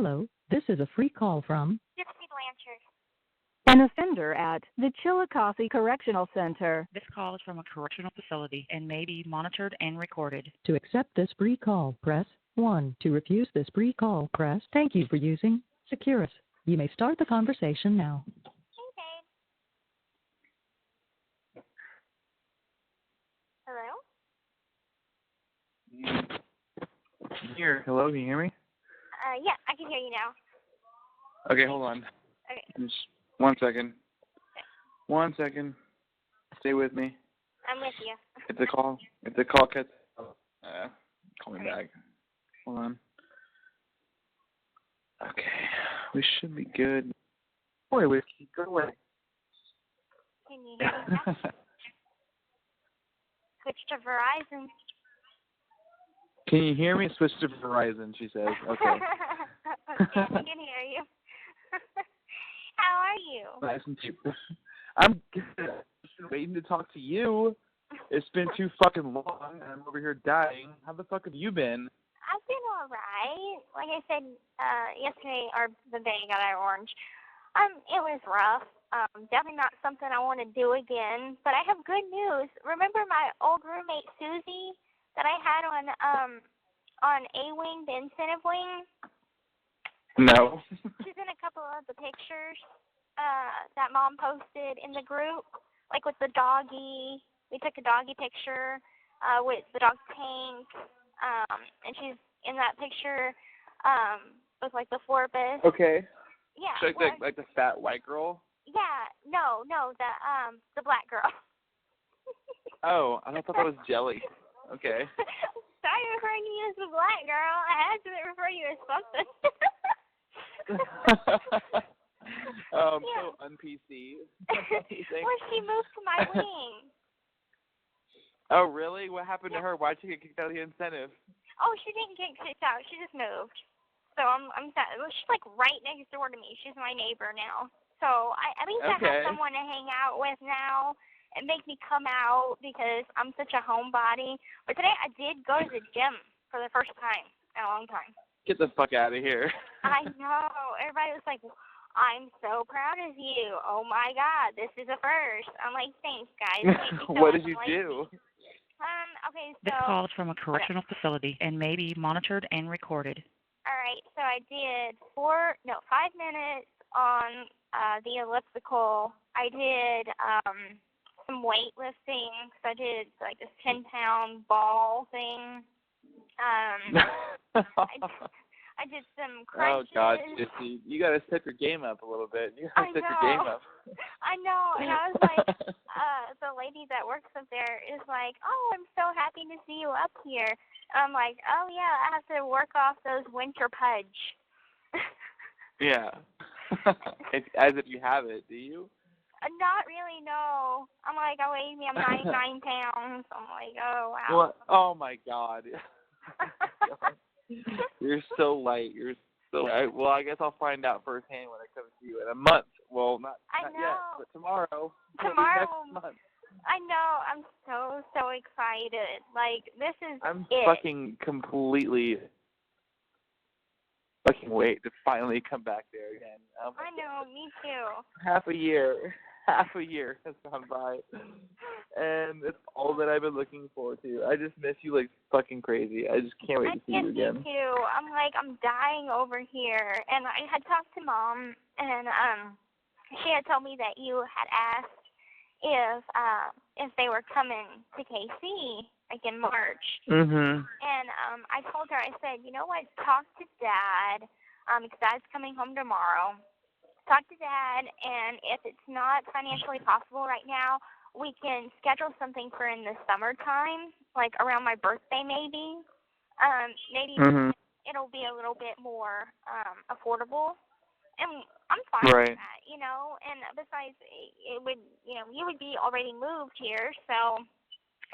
Hello, this is a free call from Gypsy Blanchard. An offender at the Chillicothe Correctional Center. This call is from a correctional facility and may be monitored and recorded. To accept this free call, press 1. To refuse this free call, press Thank you for using Securus. You may start the conversation now. Okay. Hello? Here. Hello, can you hear me? Yeah, I can hear you now. Okay, hold on. Okay. Just 1 second. 1 second. Stay with me. I'm with you. If the call cuts, call me back. Hold on. Okay, we should be good. Boy, Whiskey, go away. Can you hear me now? Switch to Verizon. Can you hear me? Switch to Verizon, she says. Okay. Okay, I can hear you. How are you? Nice and cheap. I'm good. I've been waiting to talk to you. It's been too fucking long, and I'm over here dying. How the fuck have you been? I've been all right. Like I said yesterday, or the day I got out of Orange, it was rough. Definitely not something I want to do again. But I have good news. Remember my old roommate Susie that I had on A-Wing, the incentive wing? No. She's in a couple of the pictures that Mom posted in the group, like with the doggy. We took a doggy picture with the dog Tank, and she's in that picture with like the Forbes. Okay. Yeah. So like the fat white girl? Yeah. No, the black girl. Oh, I thought that was Jelly. Okay. Sorry referring to you as the black girl. I had to refer you as something. So Yeah. un-PC. Well, she moved to my wing. Oh, really? What happened to her? Why'd she get kicked out of the incentive? Oh, she didn't get kicked out. She just moved. So I'm sad. Well, she's like right next door to me. She's my neighbor now. So at least I have someone to hang out with now and make me come out because I'm such a homebody. But today I did go to the gym for the first time in a long time. Get the fuck out of here. I know. Everybody was like, I'm so proud of you. Oh, my God. This is a first. I'm like, thanks, guys. What did you do? Okay, so... This call is from a correctional facility and may be monitored and recorded. All right, so I did 5 minutes on the elliptical. I did some weightlifting. So I did like this 10-pound ball thing. I did some crunches. Oh God, Gypsy, you gotta step your game up a little bit. You gotta step your game up. I know, and I was like, the lady that works up there is like, oh, I'm so happy to see you up here. And I'm like, oh yeah, I have to work off those winter pudge. Yeah. As if you have it, do you? Not really, no. I'm like, I'm 99 pounds. I'm like, oh wow. What? Oh my God. You're so light. You're so light. Well, I guess I'll find out firsthand when it comes to you in a month. Well, not yet, but tomorrow. Tomorrow. Next month. I know. I'm so excited. Like, this is I'm it. fucking completely fucking wait to finally come back there again. I know. Me too. Half a year has gone by, and it's all that I've been looking forward to. I just miss you like fucking crazy. I just can't wait to see you again. I miss you too. I'm like, I'm dying over here. And I had talked to Mom, and she had told me that you had asked if they were coming to KC like in March. Mhm. And I told her, I said, you know what? Talk to Dad, because Dad's coming home tomorrow. Talk to Dad, and if it's not financially possible right now, we can schedule something for in the summertime, like around my birthday maybe. Maybe it'll be a little bit more affordable. And I'm fine with that, you know. And besides, it would, you know, you would be already moved here, so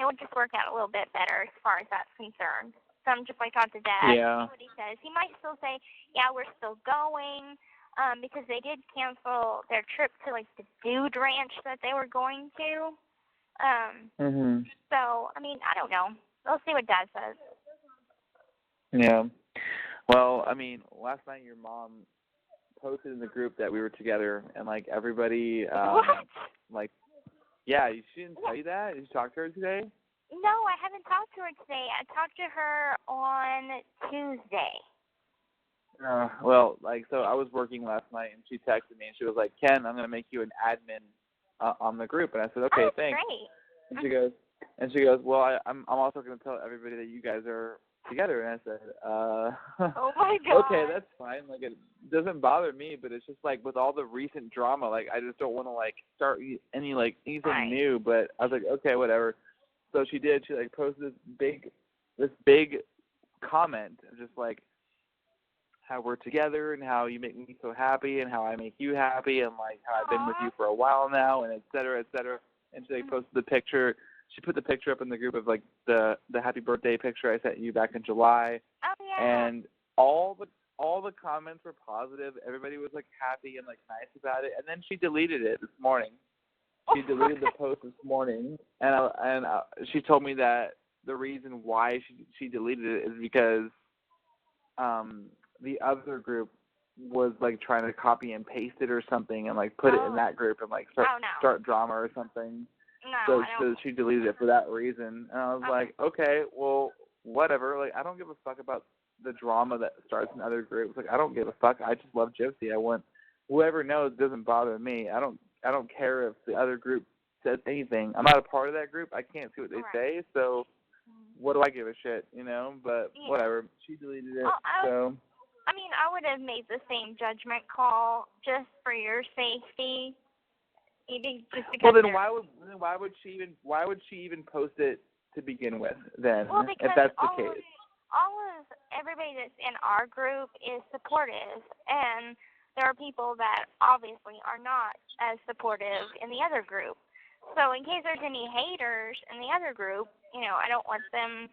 it would just work out a little bit better as far as that's concerned. So I'm just like, talk to Dad, see what he says. He might still say, yeah, we're still going. Because they did cancel their trip to like the Dude Ranch that they were going to. So I mean, I don't know. We'll see what Dad says. Yeah. Well, I mean, last night your mom posted in the group that we were together, and like everybody, What? like, yeah, she didn't tell you that? Did you talk to her today? No, I haven't talked to her today. I talked to her on Tuesday. Well, like, so I was working last night, and she texted me, and she was like, Ken, I'm going to make you an admin on the group. And I said, okay, Oh, thanks. great. And she goes, well, I'm also going to tell everybody that you guys are together. And I said, oh my God. okay, that's fine. Like, it doesn't bother me, but it's just like with all the recent drama, like, I just don't want to like start anything Right. new. But I was like, okay, whatever. So she did. She like posted this big comment of just like how we're together and how you make me so happy and how I make you happy and like how I've been with you for a while now and et cetera, et cetera. And she like posted the picture. She put the picture up in the group of like the happy birthday picture I sent you back in July. Oh, yeah. And all the comments were positive. Everybody was like happy and like nice about it. And then she deleted it this morning. She deleted the post this morning, and she told me that the reason why she deleted it is because the other group was like trying to copy and paste it or something and like put it in that group and like start drama or something. No, so she deleted it for that reason. And I was like, okay, well, whatever. Like, I don't give a fuck about the drama that starts in other groups. Like, I don't give a fuck. I just love Gypsy. I want whoever knows. It doesn't bother me. I don't care if the other group says anything. I'm not a part of that group. I can't see what they say. So what do I give a shit, you know? But whatever. She deleted it. I mean, I would have made the same judgment call just for your safety. Well, then why would she even post it to begin with then? Well, if that's the case. Everybody that's in our group is supportive, and there are people that obviously are not as supportive in the other group. So in case there's any haters in the other group, you know, I don't want them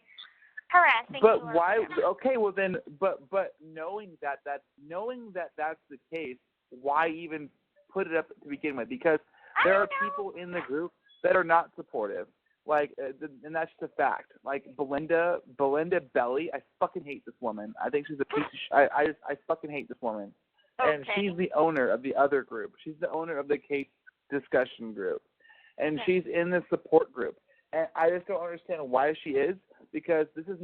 harassing you. But why? Okay, well then, but knowing that that's the case, why even put it up to begin with? Because there are people in the group that are not supportive. Like, and that's just a fact. Like Belinda Belly, I fucking hate this woman. I think she's a piece of I fucking hate this woman. Okay. And she's the owner of the other group. She's the owner of the case discussion group, and she's in the support group. And I just don't understand why she is, because this is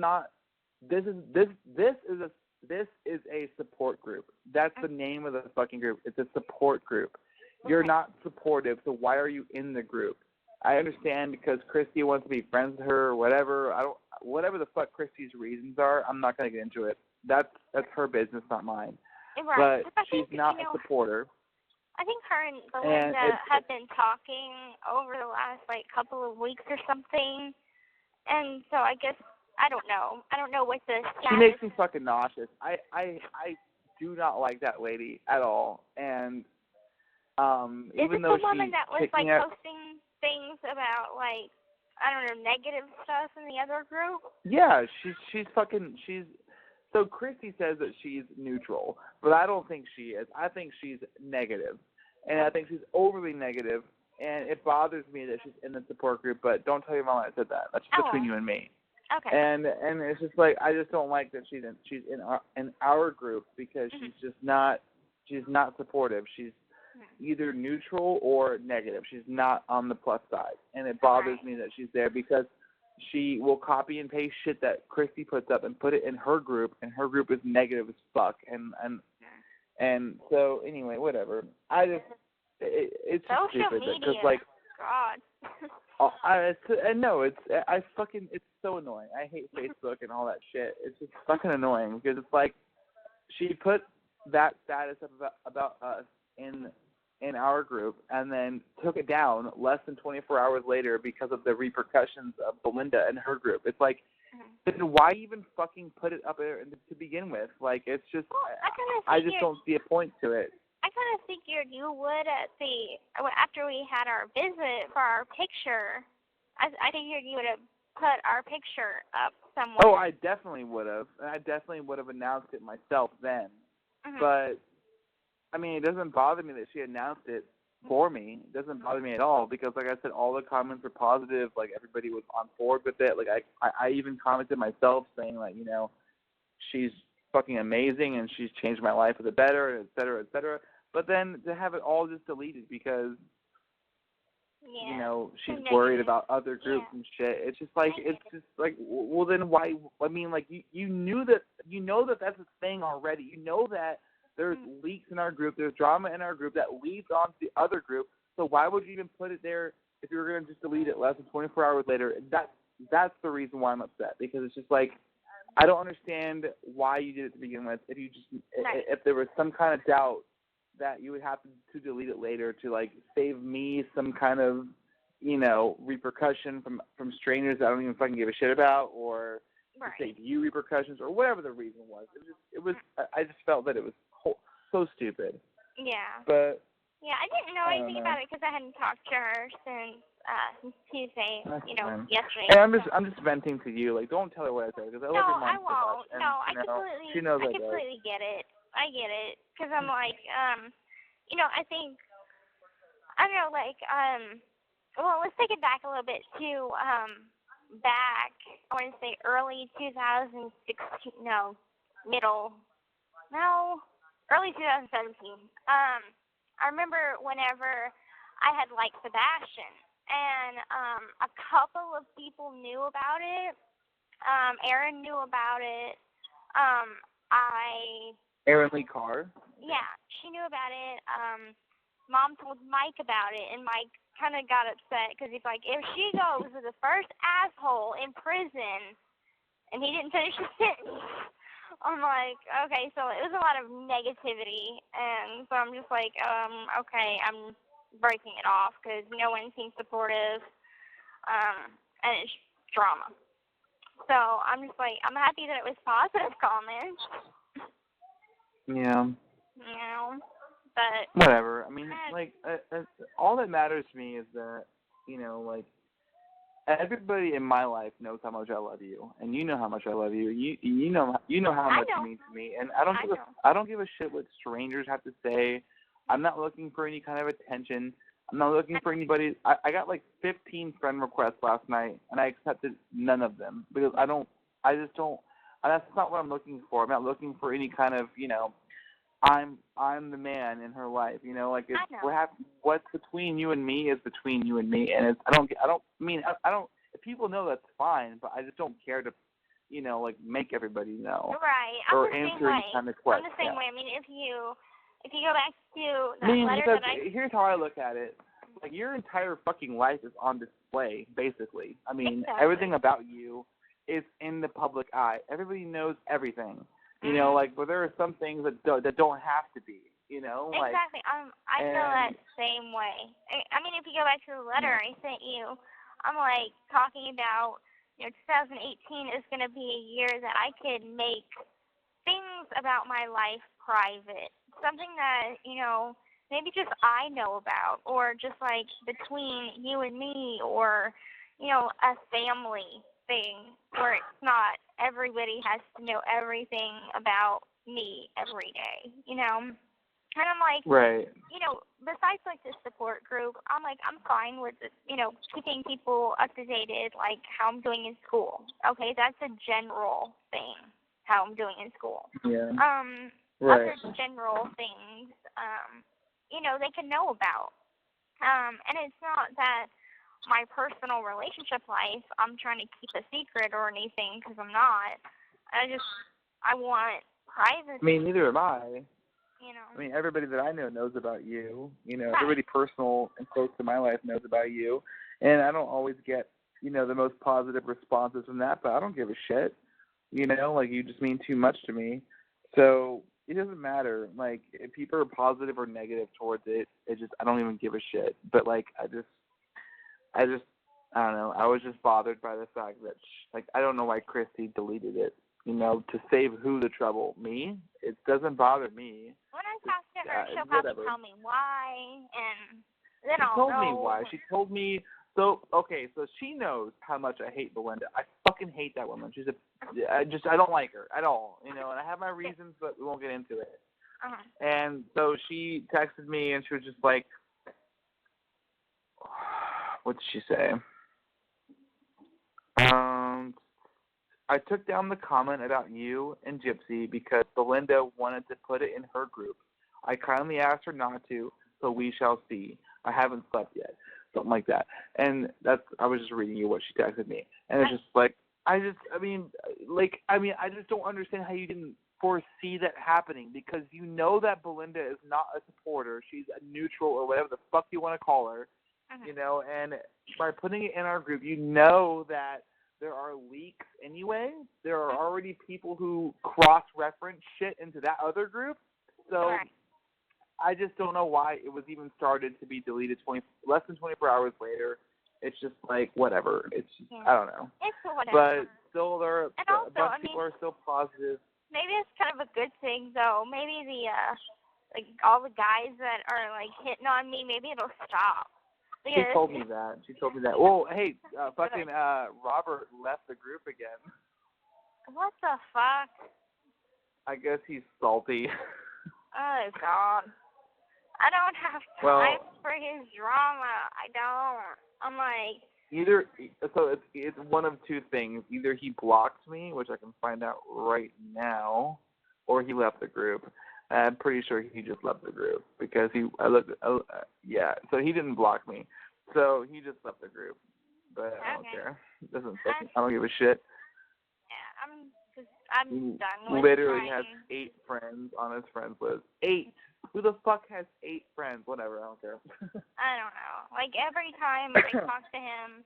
a support group. That's the name of the fucking group. It's a support group. You're not supportive, so why are you in the group? I understand because Kristy wants to be friends with her or whatever. Whatever the fuck Kristy's reasons are, I'm not going to get into it. That's her business, not mine. Right. But she's not a supporter. I think her and Belinda have been talking over the last couple of weeks or something, and so I guess I don't know what the status. She makes me fucking nauseous. I do not like that lady at all, and even though the woman that was posting things about negative stuff in the other group? Yeah, she's so Kristy says that she's neutral, but I don't think she is. I think she's negative, and I think she's overly negative, and it bothers me that she's in the support group. But don't tell your mom I said that. That's between you and me. Okay. And it's just like I just don't like that she's in our group because she's not supportive. She's either neutral or negative. She's not on the plus side, and it bothers me that she's there because she will copy and paste shit that Kristy puts up and put it in her group, and her group is negative as fuck. And so anyway, whatever. It's just stupid because God. It's so annoying. I hate Facebook and all that shit. It's just fucking annoying because it's like she put that status up about us in our group and then took it down less than 24 hours later because of the repercussions of Belinda and her group. It's like, then why even fucking put it up there to begin with? Like, it's just, I just don't see a point to it. I kind of figured you would after we had our visit for our picture, I figured you would have put our picture up somewhere. Oh, I definitely would have. And I definitely would have announced it myself then. But I mean, it doesn't bother me that she announced it for me. It doesn't bother me at all because, like I said, all the comments were positive. Like, everybody was on board with it. Like, I even commented myself saying, like, you know, she's fucking amazing and she's changed my life for the better, and et cetera, et cetera. But then to have it all just deleted because, you know, she's worried about other groups and shit. It's just like, well, then why? I mean, like, you know that that's a thing already. You know that there's leaks in our group, there's drama in our group that leads on to the other group. So why would you even put it there if you were going to just delete it less than 24 hours later? That's the reason why I'm upset, because it's just like, I don't understand why you did it to begin with. If there was some kind of doubt that you would have to delete it later to, like, save me some kind of, you know, repercussion from strangers that I don't even fucking give a shit about, or to save you repercussions, or whatever the reason was. I just felt that it was so stupid. Yeah. But yeah, I didn't know anything about it because I hadn't talked to her since Tuesday, yesterday. And I'm just venting to you. Like, don't tell her what I said, because I love your mom I won't. so much. No, I completely get it. I get it, because I'm like, you know, I think, I don't know, like, well, let's take it back a little bit to, I want to say early 2016, early 2017. I remember whenever I had liked Sebastian, and a couple of people knew about it. Erin knew about it. Erin Lee Carr? Yeah, she knew about it. Mom told Mike about it, and Mike kind of got upset because he's like, if she goes to the first asshole in prison, and he didn't finish his sentence, I'm like, okay, so it was a lot of negativity, and so I'm just like, okay, I'm breaking it off because no one seems supportive, and it's drama. So I'm just like, I'm happy that it was positive comments. Yeah. You know, but whatever. I mean, like, all that matters to me is that, you know, like, everybody in my life knows how much I love you, and you know how much I love you. You know how much you mean to me, and I don't give a shit what strangers have to say. I'm not looking for any kind of attention. I'm not looking for anybody. I got like 15 friend requests last night, and I accepted none of them because that's not what I'm looking for. I'm not looking for any kind of, you know, I'm the man in her life, you know, like, what's between you and me is between you and me, and if people know, that's fine, but I just don't care to, you know, like, make everybody know. Right. Or answer any kind of question. I'm the same way. I mean, if you go back to that letter here's how I look at it. Like, your entire fucking life is on display, basically. I mean, everything about you is in the public eye. Everybody knows everything. You know, like, but there are some things that don't have to be, you know? Exactly. I feel that same way. I mean, if you go back to the letter I sent you, I'm, like, talking about, you know, 2018 is going to be a year that I could make things about my life private. Something that, you know, maybe just I know about, or just, like, between you and me, or, you know, a family thing where it's not everybody has to know everything about me every day, you know? And I'm like, you know, besides, like, this support group, I'm like, I'm fine with, you know, keeping people up to date, like, how I'm doing in school. Okay, that's a general thing, how I'm doing in school. Yeah. Other general things, you know, they can know about. And it's not that my personal relationship life I'm trying to keep a secret or anything, because I'm not. I want privacy. I mean, neither am I. You know. I mean, everybody that I know knows about you. You know, everybody personal and close to my life knows about you. And I don't always get, you know, the most positive responses from that, but I don't give a shit. You know, like, you just mean too much to me. So it doesn't matter. Like, if people are positive or negative towards it, I don't even give a shit. But, like, I don't know. I was just bothered by the fact that, like, I don't know why Kristy deleted it. You know, to save who the trouble? Me? It doesn't bother me. When I talk to her, she'll probably tell me why, and then I'll know. She told me why. She told me. So she knows how much I hate Belinda. I fucking hate that woman. I don't like her at all. You know, and I have my reasons, but we won't get into it. And so she texted me, and she was just like, what did she say? I took down the comment about you and Gypsy because Belinda wanted to put it in her group. I kindly asked her not to, so we shall see. I haven't slept yet. Something like that. And I was just reading you what she texted me. And it's just like, I just don't understand how you didn't foresee that happening, because you know that Belinda is not a supporter. She's a neutral or whatever the fuck you want to call her, you know, and by putting it in our group, you know that there are leaks anyway. There are already people who cross-reference shit into that other group. So I just don't know why it was even started to be deleted less than 24 hours later. It's just like, whatever. It's just, I don't know. It's whatever. But still, a also, bunch of people are still positive. Maybe it's kind of a good thing, though. Maybe all the guys that are, like, hitting on me, maybe it'll stop. She told me that. Well, hey, fucking Robert left the group again. What the fuck? I guess he's salty. Oh, God. I don't have time for his drama. I don't. I'm like... it's one of two things. Either he blocked me, which I can find out right now, or he left the group. I'm pretty sure he just left the group because so he didn't block me. So he just left the group. But I don't care. I don't give a shit. Yeah, I'm done with literally trying. Has 8 friends on his friends list. 8. Who the fuck has 8 friends? Whatever, I don't care. I don't know. Like, every time I talk to him,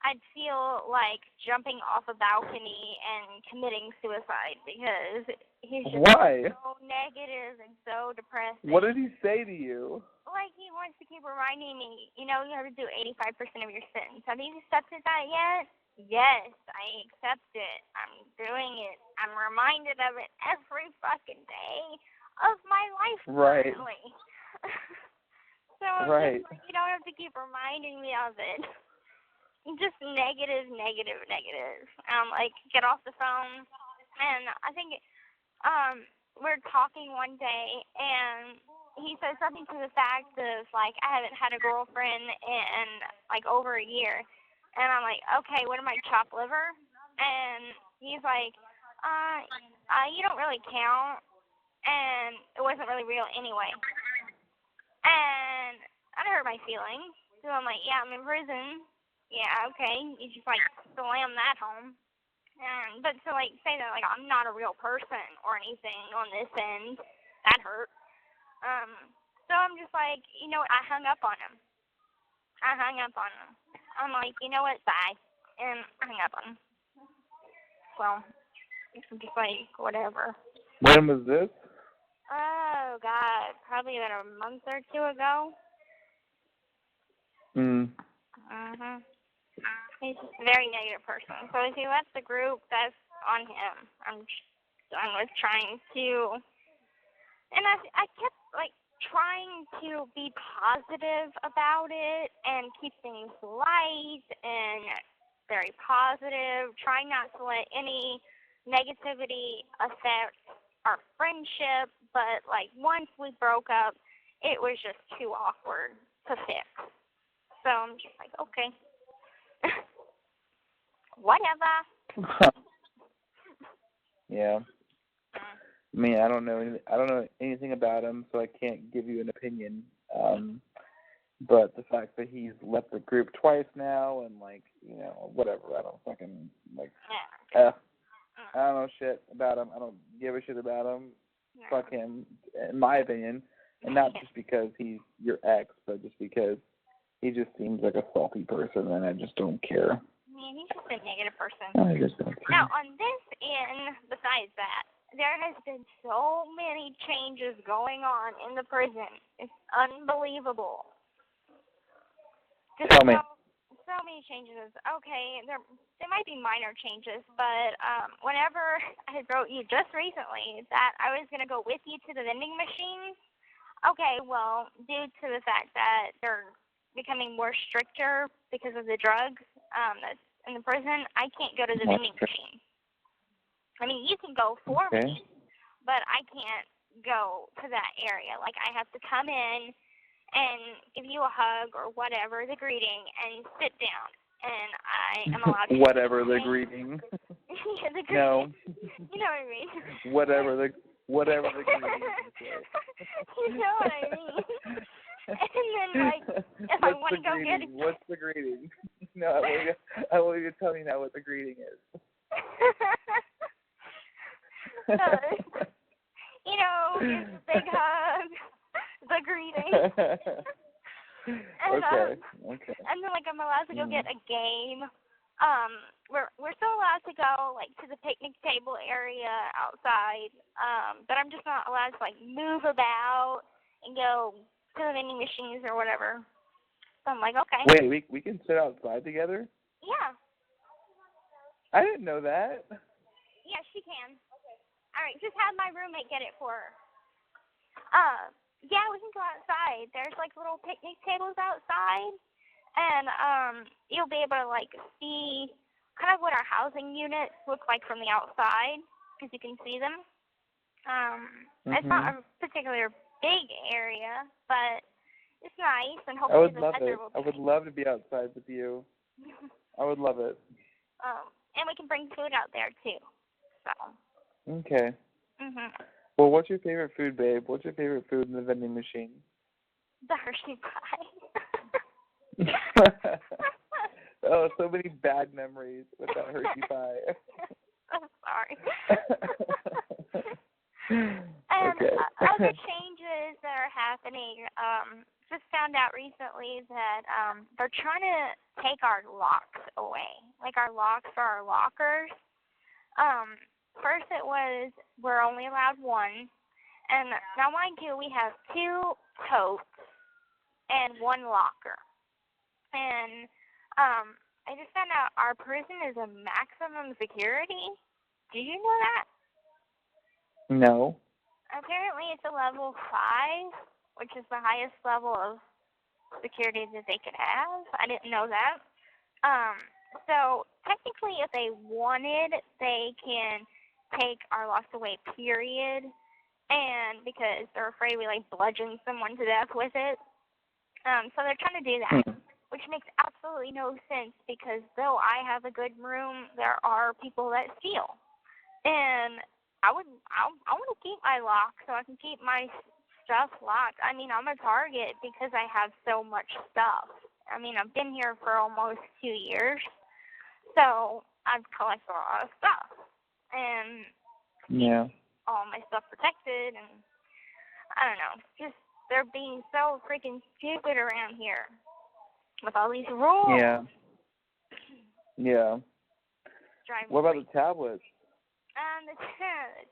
I'd feel like jumping off a balcony and committing suicide because he's just so negative and so depressing. What did he say to you? Like, he wants to keep reminding me, you know, you have to do 85% of your sentence. Have you accepted that yet? Yes, I accept it. I'm doing it. I'm reminded of it every fucking day of my life currently. So I'm just like, you don't have to keep reminding me of it. Just negative. Like, get off the phone. And I think we're talking one day, and he said something to the fact of, like, I haven't had a girlfriend in, like, over a year. And I'm like, okay, what am I, chopped liver? And he's like, you don't really count. And it wasn't really real anyway. And that hurt my feelings. So I'm like, yeah, I'm in prison. Yeah, okay. You just, like, slam that home. But to, like, say that, like, I'm not a real person or anything on this end, that hurt. So I'm just like, you know what, I hung up on him. I'm like, you know what, bye. And I hung up on him. So, it's just like, whatever. When was this? Oh, God, probably about a month or 2 ago. He's just a very negative person. So if he left the group, that's on him. I'm just done with trying to... And I kept, like, trying to be positive about it and keep things light and very positive, trying not to let any negativity affect our friendship, but, like, once we broke up, it was just too awkward to fix. So I'm just like, okay. Whatever. Yeah. I mean, I don't know anything about him, so I can't give you an opinion. But the fact that he's left the group twice now, and, like, you know, whatever. I don't fucking, like, I don't know shit about him. I don't give a shit about him. Fuck him, in my opinion, and not just because he's your ex, but just because he just seems like a salty person, and I just don't care. Man, he's just a negative person. I just don't care. Now, on this end, besides that, there has been so many changes going on in the prison. It's unbelievable. Tell me. So many changes. Okay, there might be minor changes, but whenever I wrote you just recently that I was going to go with you to the vending machines, okay, well, due to the fact that they're becoming more stricter because of the drugs that's in the prison, I can't go to the vending machine. I mean, you can go for me, but I can't go to that area. Like, I have to come in and give you a hug or whatever, the greeting, and sit down. And I am allowed to whatever the greeting. Yeah, the greeting. No. You know what I mean. Whatever the greeting is. You know what I mean. And then, like, if I want to go get it. What's the greeting? No, I won't even tell you now what the greeting is. You know, it's a big hug, the greeting. And, okay. And then, like, I'm allowed to go get a game. We're still allowed to go, like, to the picnic table area outside. But I'm just not allowed to, like, move about and go to the vending machines or whatever. So I'm like, okay. Wait, we can sit outside together? Yeah. I didn't know that. Yeah, she can. Okay. All right, just have my roommate get it for her. Yeah, we can go outside. There's, like, little picnic tables outside, and you'll be able to, like, see kind of what our housing units look like from the outside, because you can see them. It's not a particular big area, but it's nice, and hopefully the weather will be. I would love to be outside with you. I would love it. And we can bring food out there, too. So. Okay. Well, what's your favorite food, babe? What's your favorite food in the vending machine? The Hershey pie. Oh, so many bad memories with that Hershey pie. I'm sorry. And okay. other changes that are happening, just found out recently that they're trying to take our locks away, like our locks for our lockers. First it was we're only allowed one, and now mind you, we have 2 totes and 1 locker. And I just found out our prison is a maximum security. Did you know that? No. Apparently it's a level 5, which is the highest level of security that they could have. I didn't know that. So technically, if they wanted, they can take our locks away, period. And because they're afraid we, like, bludgeon someone to death with it. So they're trying to do that, which makes absolutely no sense, because though I have a good room, there are people that steal. And I want to keep my lock so I can keep my stuff locked. I mean, I'm a target because I have so much stuff. I mean, I've been here for almost 2 years, so I've collected a lot of stuff. And all my stuff protected, and I don't know, just they're being so freaking stupid around here with all these rules. Yeah. What about the tablets? The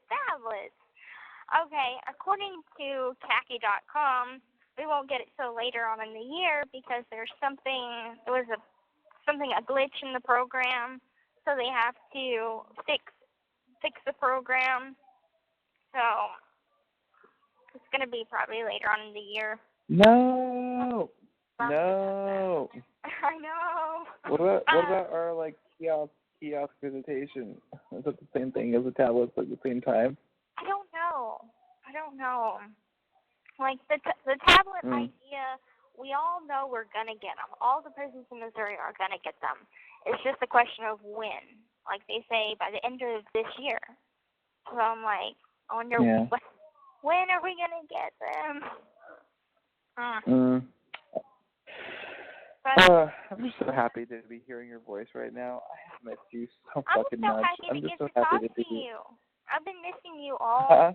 tablets. Okay, according to khaki.com, we won't get it till later on in the year because there was a glitch in the program, so they have to fix the program. So it's going to be probably later on in the year. No. I know. What about our, like, kiosk visitation? Is that the same thing as the tablets at the same time? I don't know. Like, the tablet idea, we all know we're going to get them. All the prisons in Missouri are going to get them. It's just a question of when. Like they say, by the end of this year. So I'm like, I wonder when are we going to get them? I'm just so happy to be hearing your voice right now. I have missed you so fucking much. I'm just so happy to get to talk to you. I've been missing you all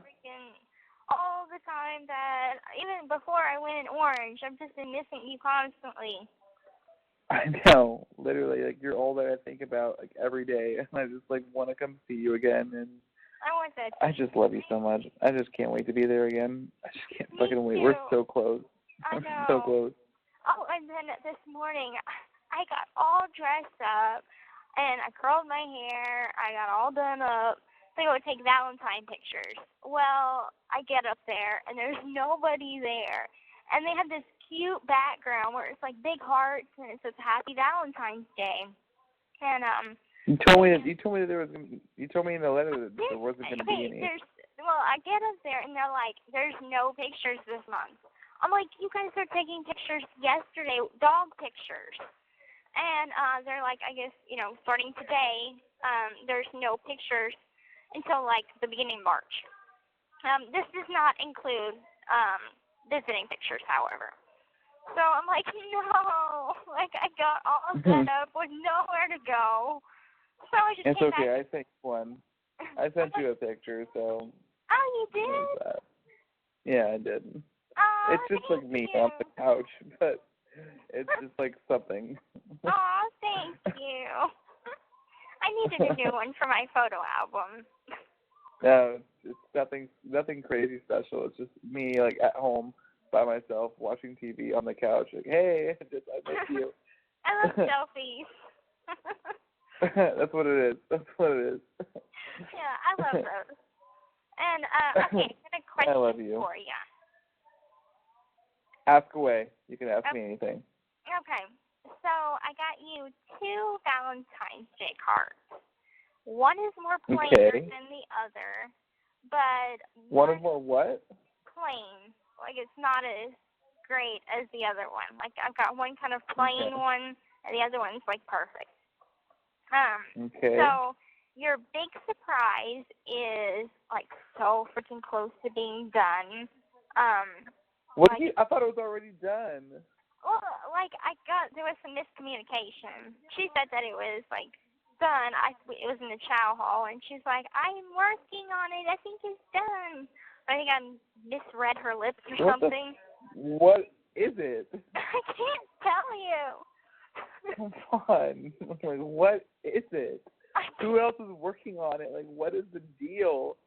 the time, that even before I went in Orange, I've just been missing you constantly. I know, literally, like, you're all that I think about, like, every day, and I just, like, want to come see you again, and I just love you so much. I just can't wait to be there again. I just can't fucking wait. We're so close. I know. So close. Oh, and then this morning, I got all dressed up, and I curled my hair. I got all done up to go take Valentine pictures. Well, I get up there, and there's nobody there. And they have this cute background where it's like big hearts, and it says Happy Valentine's Day. And you told me that there was. You told me in the letter that there wasn't going to be any. Well, I get up there, and they're like, "There's no pictures this month." I'm like, "You guys are taking pictures yesterday, dog pictures." And they're like, I guess, starting today, there's no pictures until like the beginning of March. This does not include visiting pictures, however. So I'm like, no, like I got all set up with nowhere to go. So I just It's came okay. back. I sent one. I sent you a picture, so. Oh, you there's did? that. Yeah, I did. Oh, It's just like thank me you. on the couch, but it's just like something. Oh, thank you. I needed a new one for my photo album. No, it's nothing crazy special. It's just me like at home by myself watching TV on the couch. Like, hey, I miss you. I love selfies. That's what it is. That's what it is. Yeah, I love those. And okay, I got a question I love you. for you. Ask away. You can ask me anything. Okay, so I got you 2 Valentine's Day cards. One is more plainer than the other, but one is more what? Plain. Like it's not as great as the other one. Like I've got one kind of plain one, and the other one's like perfect. So your big surprise is like so freaking close to being done. I thought it was already done. Well, like there was some miscommunication. She said that it was like done. It was in the chow hall, and she's like, "I'm working on it. I think it's done." I think I misread her lips or something. What is it? I can't tell you. Come on. Like, what is it? Who else is working on it? Like, what is the deal?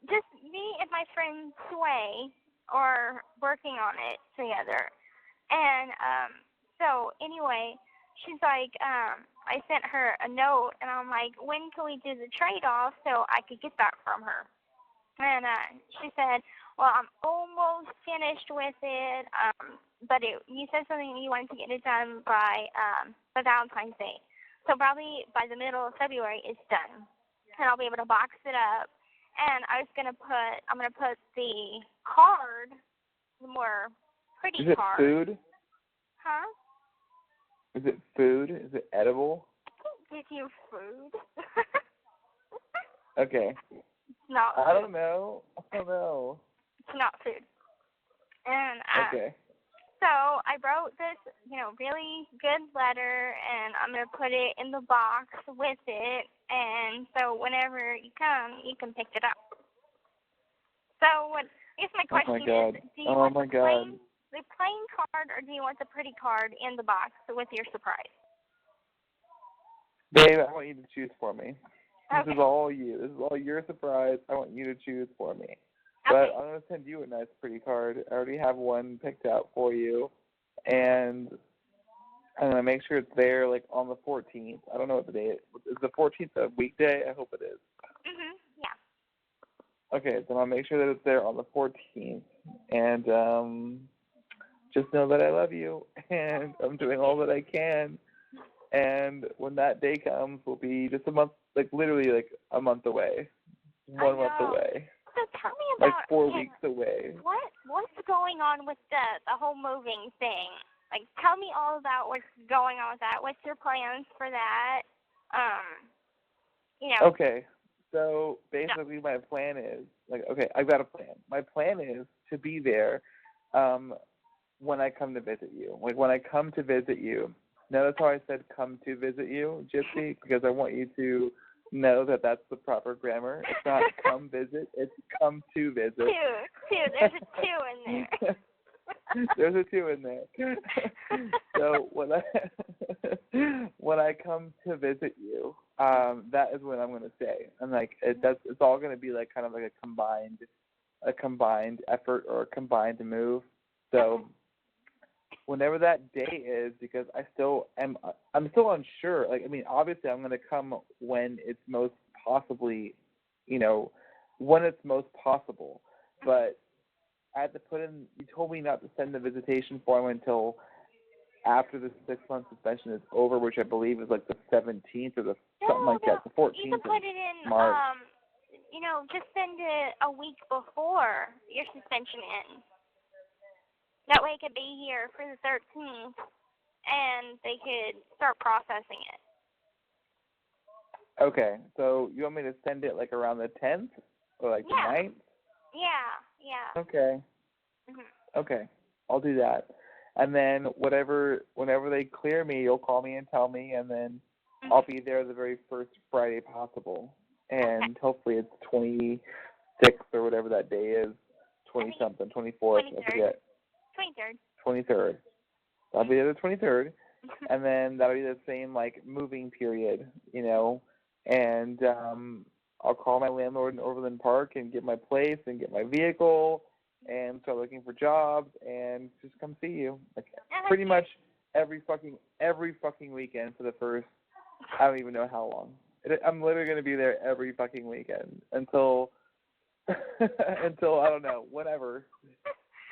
Just me and my friend Sway are working on it together. And so anyway, she's like, I sent her a note, and I'm like, when can we do the trade-off so I could get that from her? And she said, well, I'm almost finished with it, but you said something you wanted to get it done by Valentine's Day. So probably by the middle of February, it's done. And I'll be able to box it up. And I'm going to put the card, the more pretty card. Is it food? Huh? Is it food? Is it edible? I can't give you food. Okay. It's not food. I don't know. It's not food. And okay. So I wrote this, really good letter, and I'm going to put it in the box with it, and so whenever you come, you can pick it up. So I guess my question is, do you want the plain card, or do you want the pretty card in the box with your surprise? Babe, I want you to choose for me. Okay. This is all you. This is all your surprise. I want you to choose for me. Okay. But I'm going to send you a nice pretty card. I already have one picked out for you. And I'm going to make sure it's there, like, on the 14th. I don't know what the day is. Is the 14th a weekday? I hope it is. Yeah. Okay, so I'll make sure that it's there on the 14th. And just know that I love you. And I'm doing all that I can. And when that day comes, we'll be just a month, like, literally, like, a month away. 1 month away. So tell me about like 4 weeks away. What's going on with the whole moving thing? Like, tell me all about what's going on with that. What's your plans for that? Okay, so basically my plan is, I've got a plan. My plan is to be there when I come to visit you. Like, when I come to visit you. Notice how I said come to visit you, Gypsy, because I want you to know that that's the proper grammar. It's not come visit, it's come to visit. Two. There's a 2 in there. There's a 2 in there. So when I come to visit you, that is when I'm going to stay. And it's all going to be like kind of like a combined effort or a combined move. So whenever that day is, because I'm still unsure. Like, I mean, obviously I'm going to come when it's most possibly, when it's most possible. But I had to put in, you told me not to send the visitation form until after the 6-month suspension is over, which I believe is like the 17th or something like that, the 14th you can put it in, March. Just send it a week before your suspension ends. That way it could be here for the 13th. and they could start processing it. Okay, so you want me to send it like around the 10th or like the 9th? Yeah. Okay. Okay, I'll do that. And then whenever they clear me, you'll call me and tell me, and then I'll be there the very first Friday possible. And hopefully it's 26th or whatever that day is, 20-something, 24th, I forget. 23rd. I'll be there the 23rd, and then that'll be the same, like, moving period, you know, and I'll call my landlord in Overland Park and get my place and get my vehicle and start looking for jobs and just come see you. Like, pretty much every fucking weekend for the first, I don't even know how long. I'm literally going to be there every fucking weekend until until, I don't know, whenever.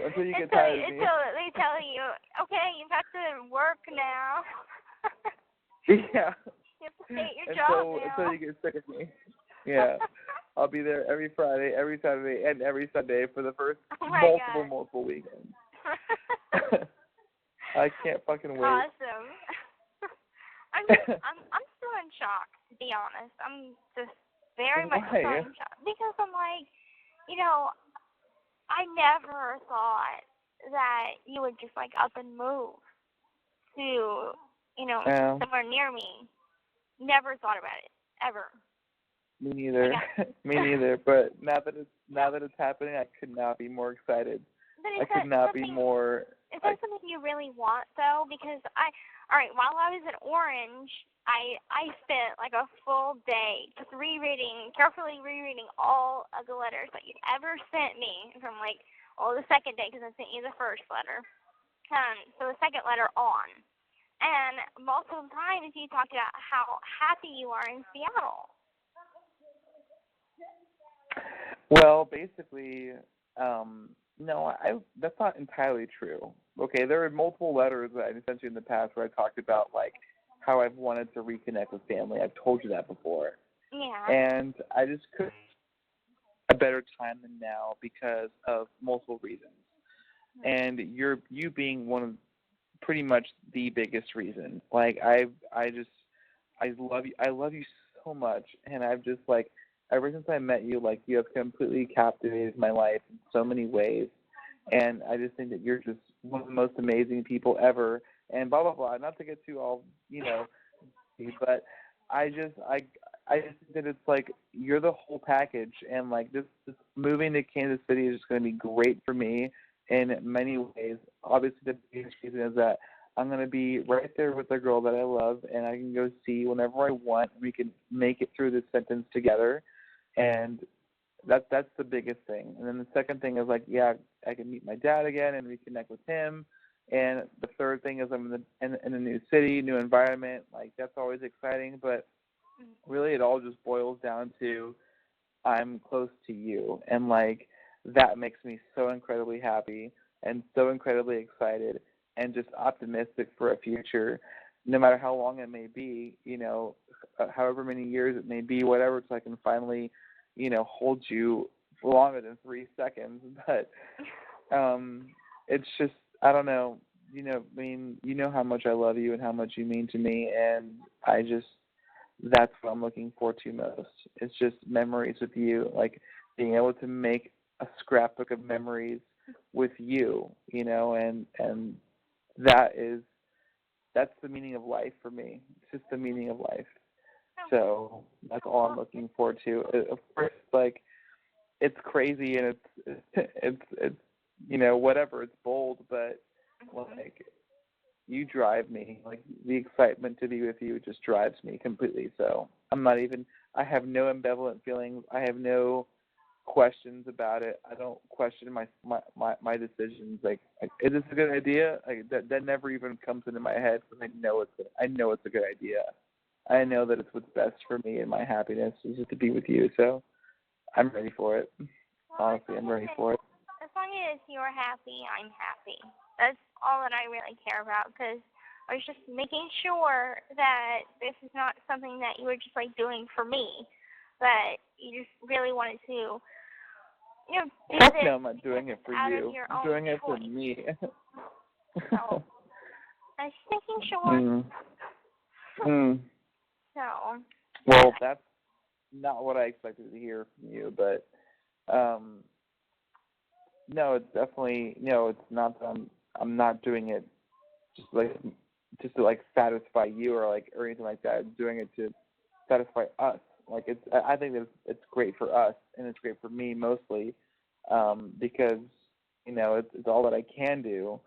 Until you get tired of me. Until they tell you, okay, you've got to work now. Yeah. You have to stay at your job now. Until you get sick of me. Yeah. I'll be there every Friday, every Saturday, and every Sunday for the first multiple weekends. I can't fucking wait. Awesome. I'm still in shock, to be honest. I'm just very much still in shock. Because I'm like, you know, I never thought that you would just, like, up and move to, you know, somewhere near me. Never thought about it, ever. Me neither. Me neither. But now that it's happening, I could not be more excited. I could not be more. Is that something you really want, though? Because while I was in Orange, I spent like a full day just carefully rereading all of the letters that you'd ever sent me from the second day, because I sent you the first letter. So the second letter on. And multiple times you talked about how happy you are in Seattle. Well, basically, no, that's not entirely true. Okay, there are multiple letters that I sent you in the past where I talked about, like, how I've wanted to reconnect with family. I've told you that before. Yeah. And I just couldn't a better time than now because of multiple reasons. And you being one of pretty much the biggest reason. Like, I love you. I love you so much, and I've just, like, ever since I met you, like, you have completely captivated my life in so many ways. And I just think that you're just one of the most amazing people ever. And blah, blah, blah. Not to get too all, you know, but I just think that it's like you're the whole package. And, like, this moving to Kansas City is just going to be great for me in many ways. Obviously, the biggest reason is that I'm going to be right there with the girl that I love, and I can go see whenever I want. We can make it through this sentence together. And that's the biggest thing. And then the second thing is, like, yeah, I can meet my dad again and reconnect with him. And the third thing is I'm in a new city, new environment. Like, that's always exciting. But really it all just boils down to I'm close to you. And, like, that makes me so incredibly happy and so incredibly excited and just optimistic for a future, no matter how long it may be, you know, however many years it may be, whatever, so I can finally, you know, hold you for longer than 3 seconds. But it's just, I don't know, you know, I mean, you know how much I love you and how much you mean to me, and that's what I'm looking forward to most. It's just memories with you, like being able to make a scrapbook of memories with you, you know, and that's the meaning of life for me. It's just the meaning of life. So that's all I'm looking forward to. Of course, like, it's crazy and it's you know, whatever, it's bold, but like, you drive me. Like, the excitement to be with you just drives me completely. So I have no ambivalent feelings. I have no questions about it. I don't question my decisions. Like, is this a good idea? Like, that never even comes into my head, because I know it's a good idea. I know that it's what's best for me and my happiness is just to be with you. So I'm ready for it. Honestly, I'm ready for it. As long as you're happy, I'm happy. That's all that I really care about, because I was just making sure that this is not something that you were just, like, doing for me, but you just really wanted to, you know, do No, I'm not doing it for you. I'm doing it for me. So, I was just making sure. So. Well, that's not what I expected to hear from you, but no, it's definitely it's not that I'm not doing it just to like satisfy you or anything like that. I'm doing it to satisfy us. Like I think that it's great for us and it's great for me mostly, because it's all that I can do,